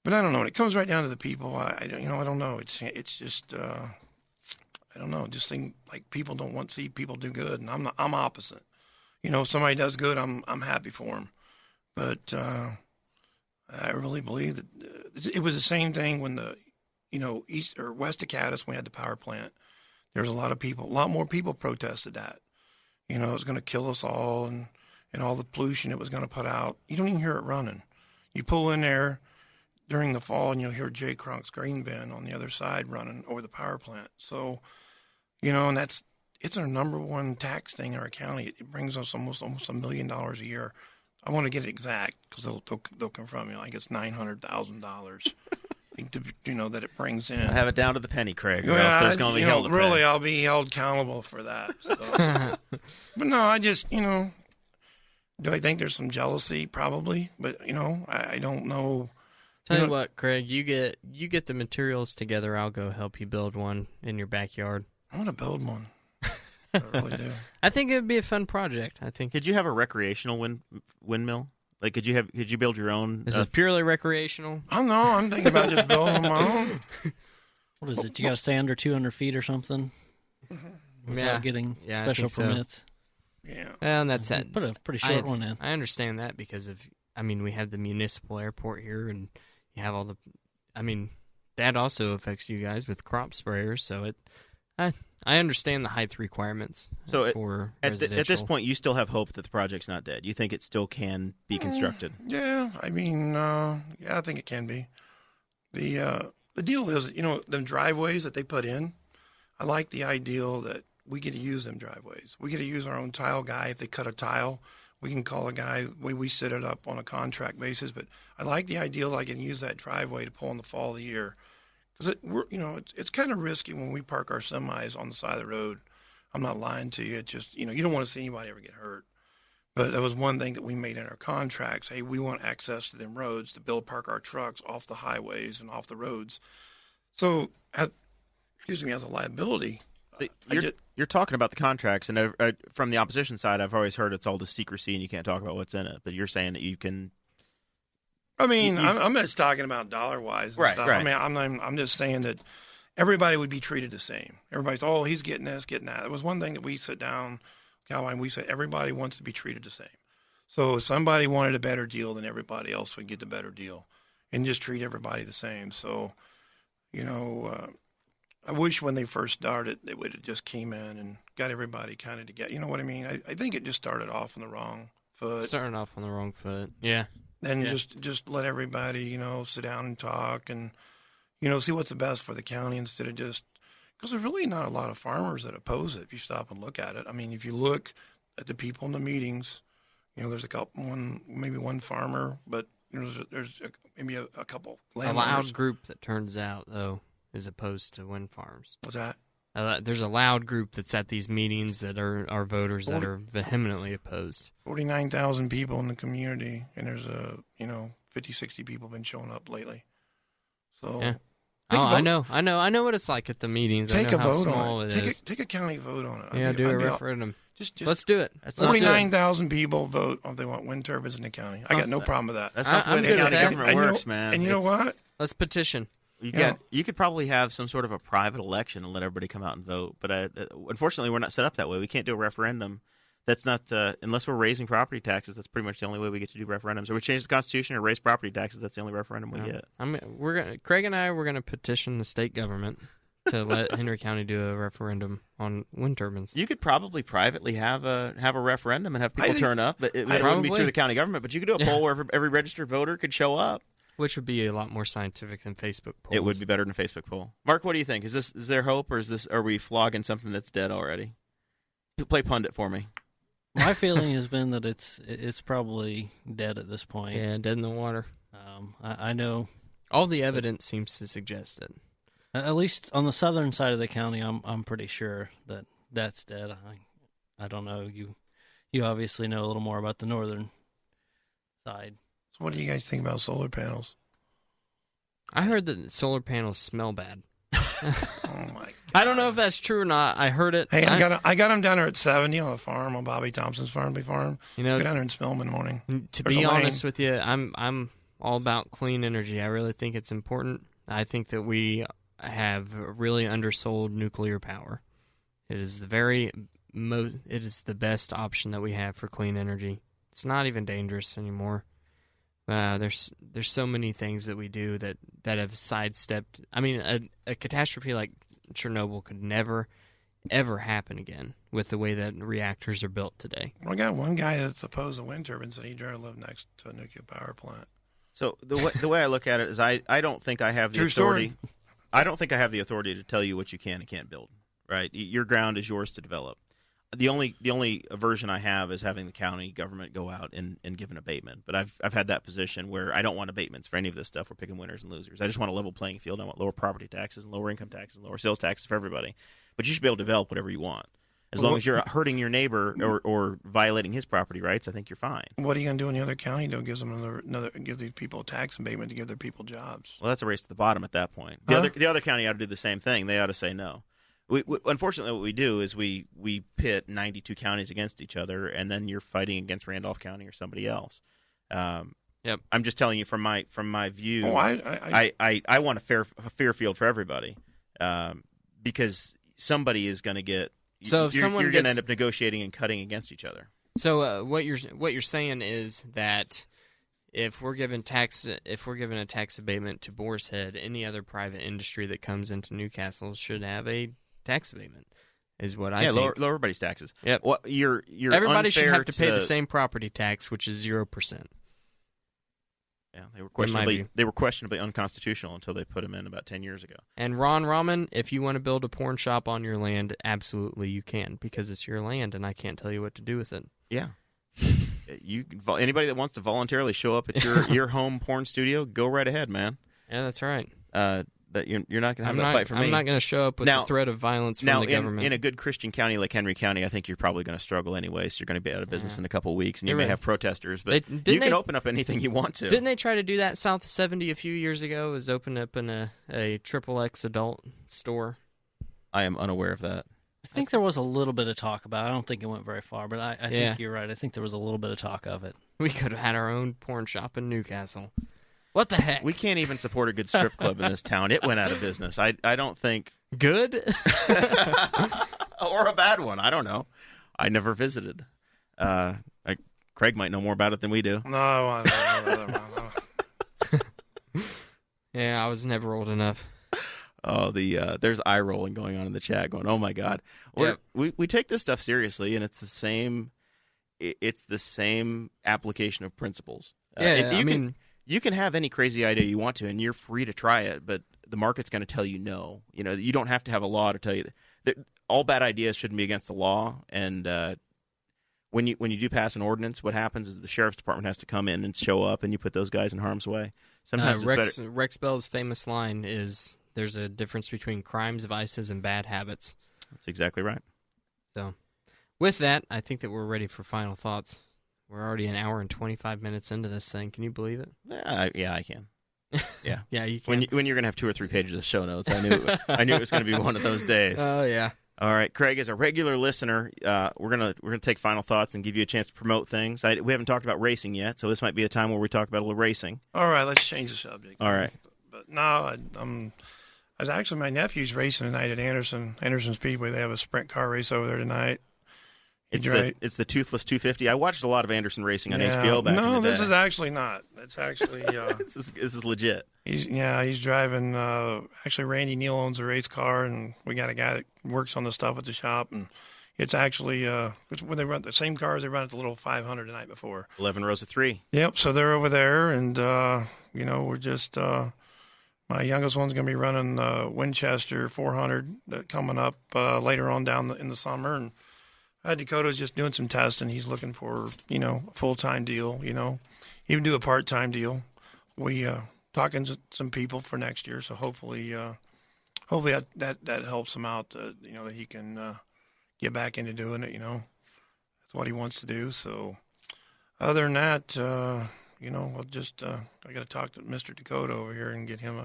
but I don't know. When it comes right down to the people, I don't know. It's just I don't know. Just think like people don't want to see people do good, and I'm opposite. If somebody does good, I'm happy for them. But I really believe that it was the same thing when the east or west of Caddis, we had the power plant. There was a lot more people protested that. It was going to kill us all, and all the pollution it was going to put out. You don't even hear it running. You pull in there during the fall, and you'll hear Jay Cronk's grain bin on the other side running over the power plant. So, and it's our number one tax thing in our county. It brings us almost $1 million a year. I want to get it exact because they'll confront me. Like it's $900,000. That it brings in. I have it down to the penny, Craig. Or else there's going to be held to pay. Really, I'll be held accountable for that. So. But no, I just, do I think there's some jealousy? Probably. But, I don't know. Tell you what, Craig, you get the materials together. I'll go help you build one in your backyard. I want to build one. I really do. I think it would be a fun project. I think. Could you have a recreational windmill? Like, could you build your own? Is it purely recreational? I don't know. I'm thinking about just building my own. What is it? You got to stay under 200 feet or something without getting special permits. Yeah. And that's it. Put a pretty short one in. I understand that because we have the municipal airport here, and you have all the. That also affects you guys with crop sprayers. So I understand the height requirements. So for at this point, you still have hope that the project's not dead. You think it still can be constructed? Yeah, I think it can be. The deal is, them driveways that they put in. I like the ideal that we get to use them driveways. We get to use our own tile guy. If they cut a tile, we can call a guy. We set it up on a contract basis. But I like the ideal that I can use that driveway to pull in the fall of the year. Because it's kind of risky when we park our semis on the side of the road. I'm not lying to you. It's just, you don't want to see anybody ever get hurt. But that was one thing that we made in our contracts. Hey, we want access to them roads to be able to park our trucks off the highways and off the roads. So, as a liability. You're talking about the contracts, and from the opposition side, I've always heard it's all the secrecy and you can't talk about what's in it. But you're saying that you can. I'm just talking about dollar-wise and stuff. Right. I'm just saying that everybody would be treated the same. Everybody's, he's getting this, getting that. It was one thing that we sit down, Calvin, we said everybody wants to be treated the same. So if somebody wanted a better deal, then everybody else would get the better deal and just treat everybody the same. So, I wish when they first started, they would have just came in and got everybody kind of together. You know what I mean? I think it just started off on the wrong foot. Starting off on the wrong foot, yeah. And just let everybody, sit down and talk and, see what's the best for the county instead of just – because there's really not a lot of farmers that oppose it if you stop and look at it. If you look at the people in the meetings, there's maybe one farmer, but there's maybe a couple landowners. A loud group that turns out, though, is opposed to wind farms. What's that? There's a loud group that's at these meetings that are voters that are vehemently opposed. 49,000 people in the community, and there's 50, 60 people been showing up lately. So yeah. I know what it's like at the meetings. Take I know a how vote small on it. it is. Take a county vote on it. Yeah, do a referendum. Let's do it. 49,000 people vote if they want wind turbines in the county. I got no problem with that. That's not the way the county government works, man. And you know what? Let's petition. You could probably have some sort of a private election and let everybody come out and vote. But unfortunately, we're not set up that way. We can't do a referendum. That's not unless we're raising property taxes. That's pretty much the only way we get to do referendums. Or we change the Constitution or raise property taxes. That's the only referendum we get. Craig and I were going to petition the state government to let Henry County do a referendum on wind turbines. You could probably privately have a referendum and have people turn up. But it wouldn't be through the county government. But you could do a poll where every registered voter could show up. Which would be a lot more scientific than Facebook polls. It would be better than a Facebook poll. Mark, what do you think? Is there hope, or are we flogging something that's dead already? Play pundit for me. My feeling has been that it's probably dead at this point. Yeah, dead in the water. I know all the evidence seems to suggest it. At least on the southern side of the county, I'm pretty sure that that's dead. I don't know. You obviously know a little more about the northern side. So what do you guys think about solar panels? I heard that solar panels smell bad. Oh my God. I don't know if that's true or not. I heard it. Hey, I got him down there at 70 on the farm, on Bobby Thompson's farm. You know, go down there and smell them in the morning. To There's be a lane. honest with you, I'm all about clean energy. I really think it's important. I think that we have really undersold nuclear power. It is it is the best option that we have for clean energy. It's not even dangerous anymore. There's so many things that we do that have sidestepped. I mean, a catastrophe like Chernobyl could never, ever happen again with the way that reactors are built today. I got one guy that's opposed to wind turbines, and he'd rather live next to a nuclear power plant. So the way I look at it is I don't think I have the True authority. story. I don't think I have the authority to tell you what you can and can't build. Right, your ground is yours to develop. The only aversion I have is having the county government go out and give an abatement. But I've had that position where I don't want abatements for any of this stuff. We're picking winners and losers. I just want a level playing field. I want lower property taxes and lower income taxes and lower sales taxes for everybody. But you should be able to develop whatever you want. As long as you're hurting your neighbor or violating his property rights, I think you're fine. What are you going to do in the other county? Though gives them give these people a tax abatement to give their people jobs. Well, that's a race to the bottom at that point. The other county ought to do the same thing. They ought to say no. We unfortunately, what we do is we pit 92 counties against each other, and then you're fighting against Randolph County or somebody else. Yep. I'm just telling you from my view. Oh, I want a fair field for everybody, because somebody is going to get. So if you're going to end up negotiating and cutting against each other. So what you're saying is that if we're given a tax abatement to Boar's Head, any other private industry that comes into Newcastle should have a tax abatement, is what I think. Lower everybody's taxes. Yep. Well, you're everybody should have to pay the same property tax, which is 0%. Yeah, they were questionably unconstitutional until they put them in about 10 years ago. And Ron Rahman, if you want to build a porn shop on your land, absolutely you can, because it's your land, and I can't tell you what to do with it. Yeah. Anybody that wants to voluntarily show up at your home porn studio, go right ahead, man. Yeah, that's right. That you're not going to have that fight for me. I'm not going to show up with the threat of violence from the government. In a good Christian county like Henry County, I think you're probably going to struggle anyway, so you're going to be out of business in a couple of weeks, and you may have protesters, but you can open up anything you want to. Didn't they try to do that south of 70 a few years ago, was open up in a XXX adult store? I am unaware of that. I think there was a little bit of talk about it. I don't think it went very far, but I think you're right. I think there was a little bit of talk of it. We could have had our own porn shop in Newcastle. What the heck? We can't even support a good strip club in this town. It went out of business. I don't think... Good? Or a bad one. I don't know. I never visited. Craig might know more about it than we do. No, I don't know. Yeah, I was never old enough. Oh, there's eye rolling going on in the chat, going, "Oh my God!" We take this stuff seriously, and it's the same. It's the same application of principles. You can have any crazy idea you want to, and you're free to try it, but the market's going to tell you no. You know, you don't have to have a law to tell you that all bad ideas shouldn't be against the law. And when you do pass an ordinance, what happens is the sheriff's department has to come in and show up, and you put those guys in harm's way. Sometimes it's better. Rex Bell's famous line is, "There's a difference between crimes, vices, and bad habits." That's exactly right. So, with that, I think that we're ready for final thoughts. We're already an hour and 25 minutes into this thing. Can you believe it? Yeah, I can. Yeah, yeah, you can. When you're gonna have 2 or 3 pages of show notes, I knew it was gonna be one of those days. Oh yeah. All right, Craig, as a regular listener, we're gonna take final thoughts and give you a chance to promote things. We haven't talked about racing yet, so this might be a time where we talk about a little racing. All right, let's change the subject. All right. But no, I was actually, my nephew's racing tonight at Anderson Speedway. They have a sprint car race over there tonight. It's the Toothless 250. I watched a lot of Anderson racing on HBO back in the day. No, this is actually not. It's actually this is legit. He's driving. Actually, Randy Neal owns a race car, and we got a guy that works on the stuff at the shop. And it's actually when they run the same cars they run at the little 500 the night before. 11 rows of 3. Yep. So they're over there, and we're just. My youngest one's going to be running Winchester 400 coming up later on down in the summer, and Dakota's just doing some testing. He's looking for a full-time deal. Even do a part-time deal. We talking to some people for next year, so hopefully that helps him out. That he can get back into doing it. That's what he wants to do. So other than that. I'll just I got to talk to Mr. Dakota over here and get him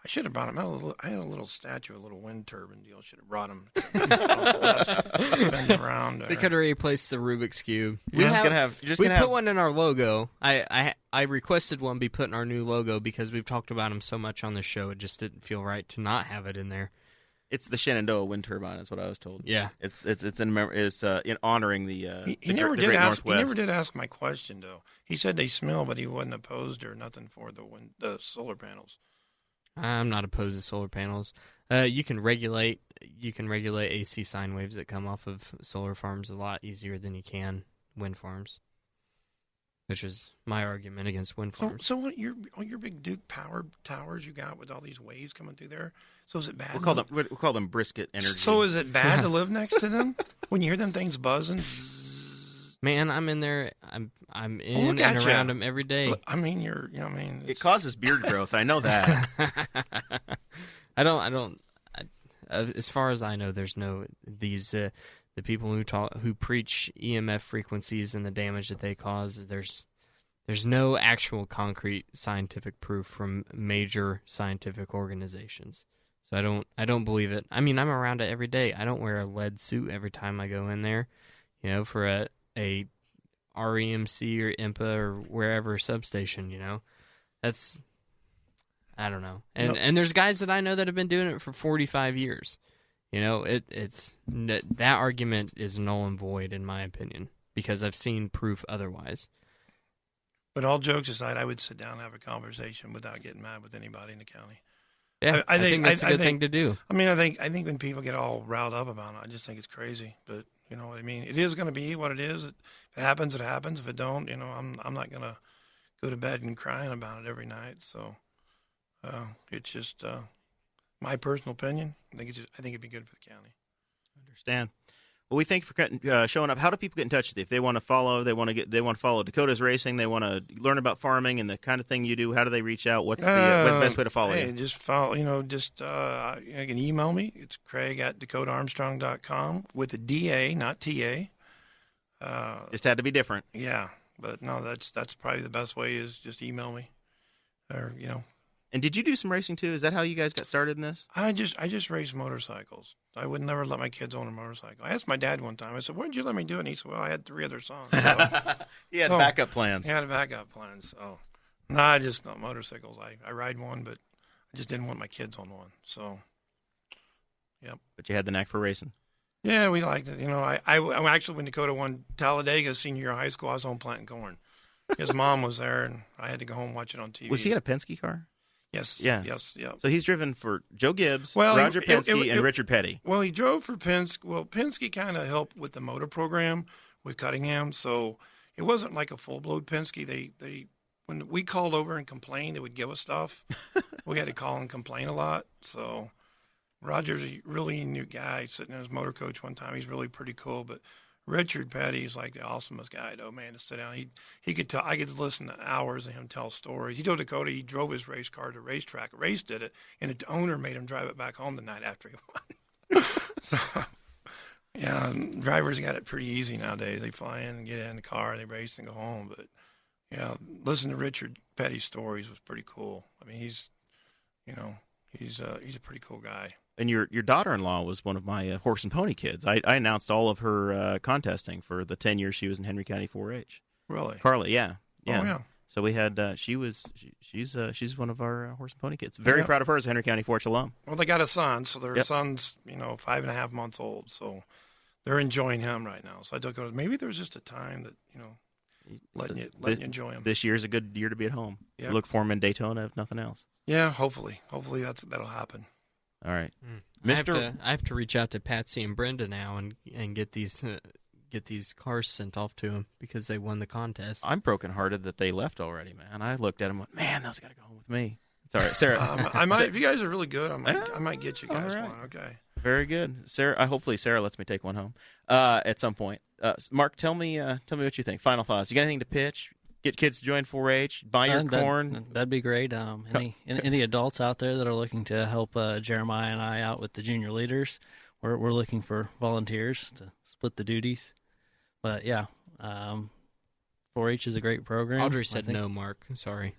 I should have brought him. I had a little statue, a little wind turbine deal. Should have brought him. Spin around. They could have replaced the Rubik's Cube. We put one in our logo. I requested one be put in our new logo because we've talked about him so much on the show. It just didn't feel right to not have it in there. It's the Shenandoah wind turbine, is what I was told. Yeah, it's in honoring the. He never did Great ask. Northwest. He never did ask my question though. He said they smell, but he wasn't opposed or nothing for the solar panels. I'm not opposed to solar panels. You can regulate AC sine waves that come off of solar farms a lot easier than you can wind farms, which is my argument against wind farms. So what your big Duke power towers you got with all these waves coming through there? So is it bad? We'll call them brisket energy. So is it bad to live next to them when you hear them things buzzing? Man, I'm in there. I'm in and around them every day. I mean, it causes beard growth. I know that. I don't. As far as I know, there's no these the people who preach EMF frequencies and the damage that they cause. There's no actual concrete scientific proof from major scientific organizations. So I don't believe it. I mean, I'm around it every day. I don't wear a lead suit every time I go in there, for a REMC or IMPA or wherever substation, that's, I don't know. And there's guys that I know that have been doing it for 45 years. It's that argument is null and void in my opinion because I've seen proof otherwise. But all jokes aside, I would sit down and have a conversation without getting mad with anybody in the county. Yeah, I think that's a good thing to do. I mean, I think when people get all riled up about it, I just think it's crazy. But you know what I mean? It is going to be what it is. If it happens, it happens. If it don't, I'm not going to go to bed and crying about it every night. So it's just my personal opinion. I think it'd be good for the county. Understand. Well, we thank you for showing up. How do people get in touch with you if they want to follow? They want to follow Dakota's Racing. They want to learn about farming and the kind of thing you do. How do they reach out? What's the best way to follow you? Just follow. You can email me. It's Craig@DakotaArmstrong.com with a DA, not TA. Just had to be different. Yeah, but no, that's probably the best way is just email me, or And did you do some racing too? Is that how you guys got started in this? I just race motorcycles. I would never let my kids own a motorcycle. I asked my dad one time. I said, "Why did you let me do it?" And he said, "Well, I had 3 other sons." So, he had backup plans. He had backup plans. So, no, I just not motorcycles. I ride one, but I just didn't want my kids on one. So, yep. But you had the knack for racing. Yeah, we liked it. I actually when Dakota won Talladega senior year of high school, I was home planting corn. His mom was there, and I had to go home and watch it on TV. Was he in a Penske car? Yes. Yeah. Yes. Yeah. So he's driven for Joe Gibbs, Roger Penske, and Richard Petty. Well, he drove for Penske. Well, Penske kind of helped with the motor program with Cunningham, so it wasn't like a full-blown Penske. They when we called over and complained, they would give us stuff. We had to call and complain a lot. So Roger's a really neat guy. Sitting in his motor coach one time, he's really pretty cool. But Richard Petty's like the awesomest guy, though, man, to sit down. He could tell. I could listen to hours of him tell stories. He told Dakota he drove his race car to a racetrack, raced it, and the owner made him drive it back home the night after he won. So, yeah, drivers got it pretty easy nowadays. They fly in and get in the car, they race and go home. But yeah, listen to Richard Petty's stories was pretty cool. I mean, he's a pretty cool guy. And your daughter-in-law was one of my horse and pony kids. I announced all of her contesting for the 10 years she was in Henry County 4-H. Really? Carly, yeah. Oh, yeah. So we had she's one of our horse and pony kids. Very proud of her as a Henry County 4-H alum. Well, they got a son, so their son's 5.5 months old, so they're enjoying him right now. So I told her maybe there's just a time that letting you enjoy him. This year's a good year to be at home. Yeah. Look for him in Daytona, if nothing else. Yeah, hopefully that'll happen. All right, I have to reach out to Patsy and Brenda now and get these cars sent off to them because they won the contest. I'm brokenhearted that they left already, man. I looked at them and went, man, those got to go home with me. It's all right, Sarah. I might. If you guys are really good, I might get you guys one. Okay. Very good, Sarah. Hopefully, Sarah lets me take one home at some point. Mark, tell me what you think. Final thoughts. You got anything to pitch? Get kids to join 4-H. Buy your corn. That'd be great. Any adults out there that are looking to help Jeremiah and I out with the junior leaders, we're looking for volunteers to split the duties. But yeah, 4-H is a great program. Audrey said no, Mark. Sorry.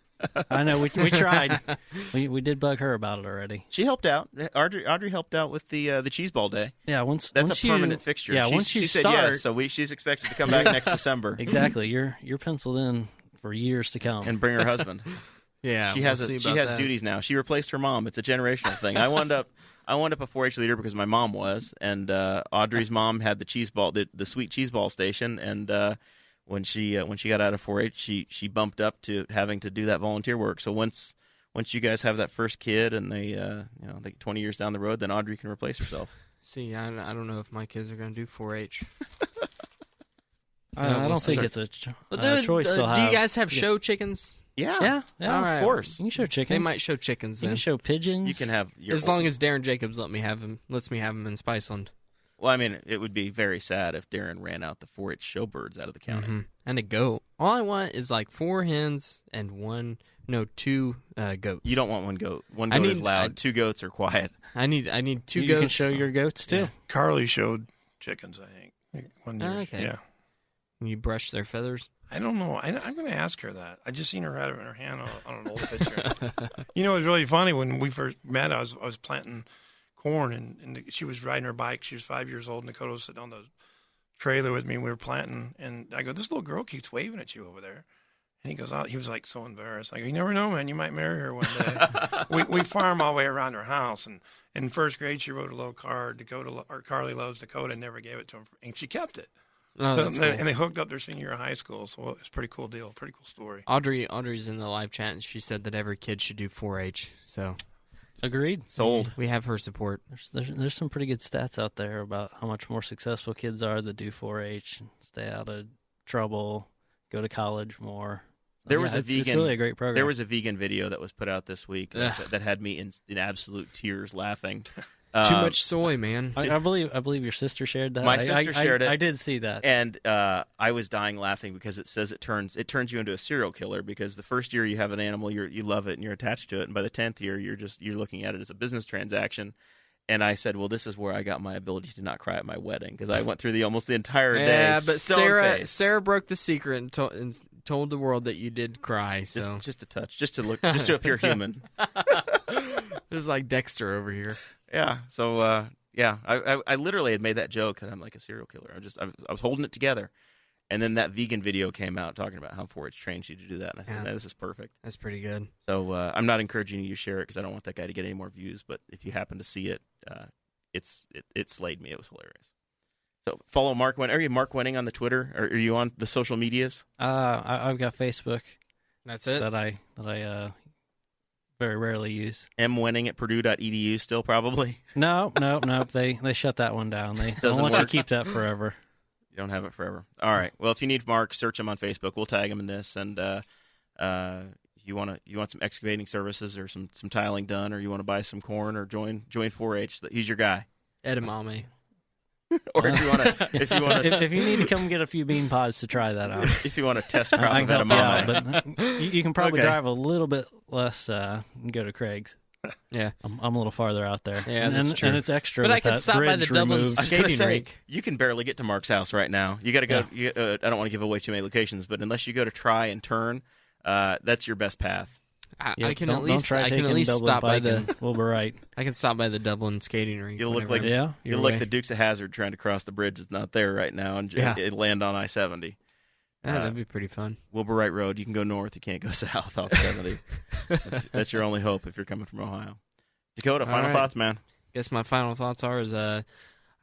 I know we tried. We did bug her about it already. She helped out. Audrey helped out with the cheese ball day. Yeah, That's once a permanent fixture. Yeah, she said yes, so she's expected to come back next December. Exactly. You're penciled in for years to come. And bring her husband. Yeah, she has duties now. She replaced her mom. It's a generational thing. I wound up a 4-H leader because my mom was, and Audrey's mom had the sweet cheese ball station, and when she got out of 4-H, she bumped up to having to do that volunteer work. So once you guys have that first kid, and they 20 years down the road, then Audrey can replace herself. See, I don't know if my kids are going to do 4-H. I don't think it's a choice they'll have. Do you guys have show chickens? Yeah. All right. Of course. You can show chickens. They might show chickens then. You can show pigeons. You can have as long as Darren Jacobs lets me have them in Spiceland. Well, I mean, it would be very sad if Darren ran out the 4-H showbirds out of the county. Mm-hmm. And a goat. All I want is like 4 hens and 2 goats. You don't want one goat. One goat is loud. 2 goats are quiet. I need 2 goats. You can show your goats too. Yeah. Carly showed chickens, I think, one year. Okay. Yeah. You brush their feathers? I don't know. I'm going to ask her that. I just seen her have it in her hand on an old picture. You know, it was really funny when we first met. I was planting corn, and she was riding her bike. She was 5 years old, and Dakota was sitting on the trailer with me. And we were planting, and I go, "This little girl keeps waving at you over there." And he goes, "Oh," he was like so embarrassed. I go, "You never know, man. You might marry her one day." we farm all the way around her house, and in first grade she wrote a little card. Carly loves Dakota, and never gave it to him, and she kept it. Oh, that's cool. And they hooked up their senior year of high school, so it's a pretty cool deal, pretty cool story. Audrey's in the live chat, and she said that every kid should do 4-H. So, agreed. Sold. We have her support. There's some pretty good stats out there about how much more successful kids are that do 4-H, stay out of trouble, go to college more. It's really a great program. There was a vegan video that was put out this week that had me in absolute tears laughing. Too much soy, man. I believe your sister shared that. My sister shared it. I did see that, and I was dying laughing because it says it turns you into a serial killer, because the first year you have an animal, you love it and you're attached to it, and by the 10th year you're looking at it as a business transaction. And I said, well, this is where I got my ability to not cry at my wedding, because I went through almost the entire day. Yeah, but stone-faced. Sarah broke the secret and told the world that you did cry. So just a touch, just to appear human. This is like Dexter over here. Yeah. So I literally had made that joke that I'm like a serial killer. I was holding it together, and then that vegan video came out talking about how 4-H trains you to do that, and I thought, this is perfect. That's pretty good. So I'm not encouraging you to share it because I don't want that guy to get any more views. But if you happen to see it, it slayed me. It was hilarious. So follow Mark Wenning. Are you Mark Wenning on the Twitter? Or are you on the social medias? I've got Facebook. That's it. That I very rarely use. Wenning at purdue.edu still probably? No. They shut that one down. They don't let you keep that forever. You don't have it forever. All right. Well, if you need Mark, search him on Facebook. We'll tag him in this. And you want some excavating services or some tiling done, or you want to buy some corn or join 4-H, he's your guy. Edamame. Or if you need to come get a few bean pods to try that out. If you want to test crop of edamame. But you can probably drive a little bit less and go to Craig's. Yeah, I'm a little farther out there. Yeah, that's true. And it's extra. But I can stop by the Dublin skating rink. You can barely get to Mark's house right now. You got to go. Yeah. I don't want to give away too many locations, but unless you go to try and turn, that's your best path. I can at least stop by the Wilbur Wright. I can stop by the Dublin skating rink. You'll look like the Dukes of Hazzard trying to cross the bridge that's not there right now and land on I-70. Yeah, that'd be pretty fun. Wilbur Wright Road. You can go north. You can't go south off 70. That's your only hope if you're coming from Ohio. Dakota, final thoughts, man. Guess my final thoughts are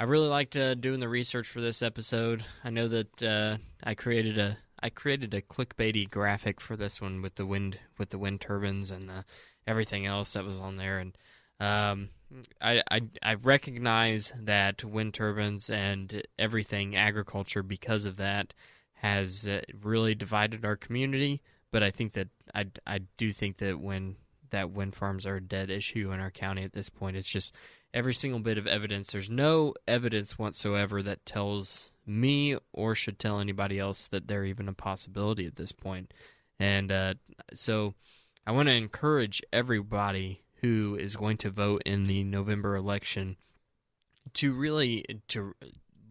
I really liked doing the research for this episode. I know that I created a clickbaity graphic for this one with the wind turbines and everything else that was on there, and I recognize that wind turbines and everything agriculture, because of that, has really divided our community. But I think that I do think that wind farms are a dead issue in our county at this point. It's just every single bit of evidence. There's no evidence whatsoever that tells me or should tell anybody else that they're even a possibility at this point. And so I want to encourage everybody who is going to vote in the November election to really to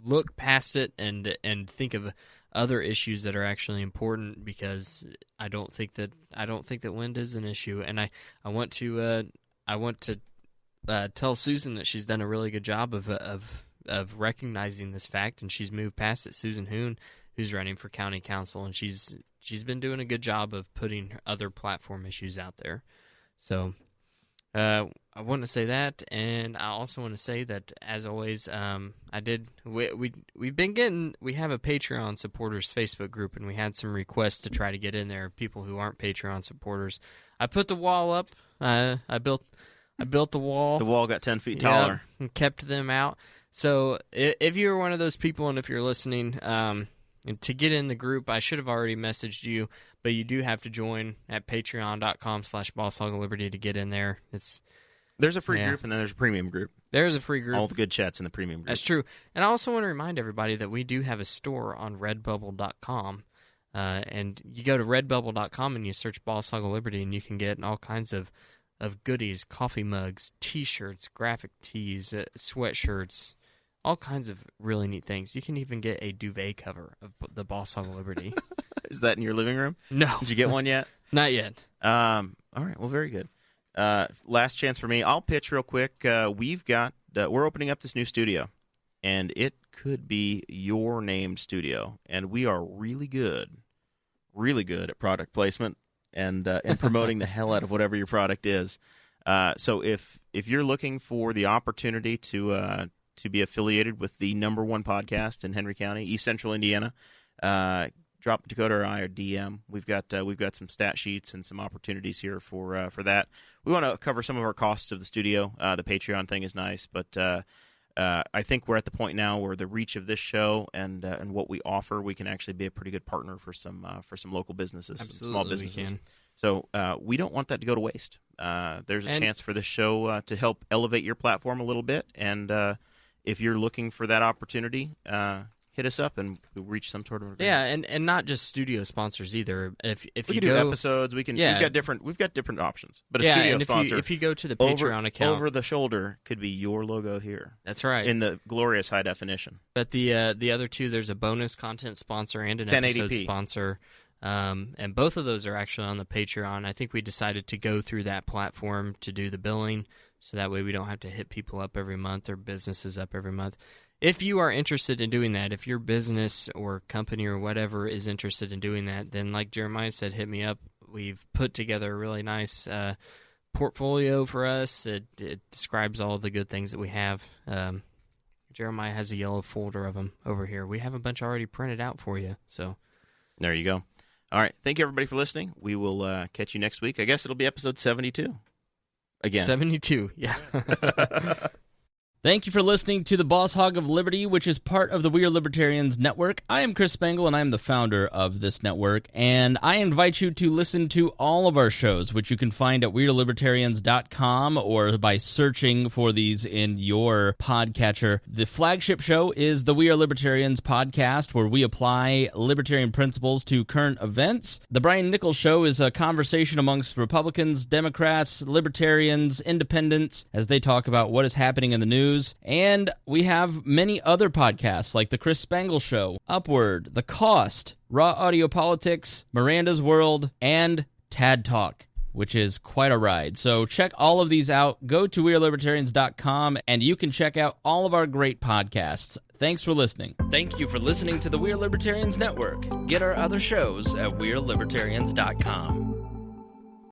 look past it and think of other issues that are actually important, because I don't think that wind is an issue, and I want to tell Susan that she's done a really good job of recognizing this fact, and she's moved past it. Susan Hoon, who's running for county council, and she's been doing a good job of putting other platform issues out there. So I want to say that, and I also want to say that, as always, we have a Patreon supporters Facebook group, and we had some requests to try to get in there, people who aren't Patreon supporters. I put the wall up. I built the wall. The wall got 10 feet taller. Yeah, and kept them out. So if you're one of those people, and if you're listening, and to get in the group, I should have already messaged you, but you do have to join at patreon.com/Boss Hog of Liberty to get in there. There's a free group, and then there's a premium group. There's a free group. All the good chats in the premium group. That's true. And I also want to remind everybody that we do have a store on redbubble.com. And you go to redbubble.com and you search Boss Hog of Liberty, and you can get all kinds of goodies, coffee mugs, T-shirts, graphic tees, sweatshirts, all kinds of really neat things. You can even get a duvet cover of the Boss Hog of Liberty. Is that in your living room? No. Did you get one yet? Not yet. All right. Well, very good. Last chance for me. I'll pitch real quick. We're opening up this new studio, and it could be your named studio. And we are really good at product placement and promoting the hell out of whatever your product is. So if you're looking for the opportunity to be affiliated with the #1 podcast in Henry County, East Central Indiana, drop Dakota or I or DM. We've got some stat sheets and some opportunities here for that. We want to cover some of our costs of the studio. The Patreon thing is nice, but I think we're at the point now where the reach of this show and what we offer, we can actually be a pretty good partner for some local businesses, Absolutely, some small businesses. we can. So we don't want that to go to waste. There's a chance for this show to help elevate your platform a little bit, and if you're looking for that opportunity, hit us up and we'll reach some sort of agreement. Yeah, and not just studio sponsors either. If we you can go do episodes, we've got different options. But a yeah, studio and sponsor, if you go to the Patreon account, over the shoulder could be your logo here. That's right, in the glorious high definition. But the other two, there's a bonus content sponsor and an 1080p episode sponsor. And both of those are actually on the Patreon. I think we decided to go through that platform to do the billing, so that way we don't have to hit people up every month or businesses up every month. If you are interested in doing that, if your business or company or whatever is interested in doing that, then like Jeremiah said, hit me up. We've put together a really nice portfolio for us. It describes all of the good things that we have. Jeremiah has a yellow folder of them over here. We have a bunch already printed out for you. So there you go. All right. Thank you, everybody, for listening. We will catch you next week. I guess it'll be episode 72. Again. 72, yeah. Thank you for listening to the Boss Hog of Liberty, which is part of the We Are Libertarians Network. I am Chris Spangle, and I am the founder of this network, and I invite you to listen to all of our shows, which you can find at wearelibertarians.com or by searching for these in your podcatcher. The flagship show is the We Are Libertarians podcast, where we apply libertarian principles to current events. The Brian Nichols Show is a conversation amongst Republicans, Democrats, Libertarians, Independents, as they talk about what is happening in the news. And we have many other podcasts like The Chris Spangle Show, Upward, The Cost, Raw Audio Politics, Miranda's World, and Tad Talk, which is quite a ride. So check all of these out. Go to wearelibertarians.com and you can check out all of our great podcasts. Thanks for listening. Thank you for listening to the We Are Libertarians Network. Get our other shows at wearelibertarians.com.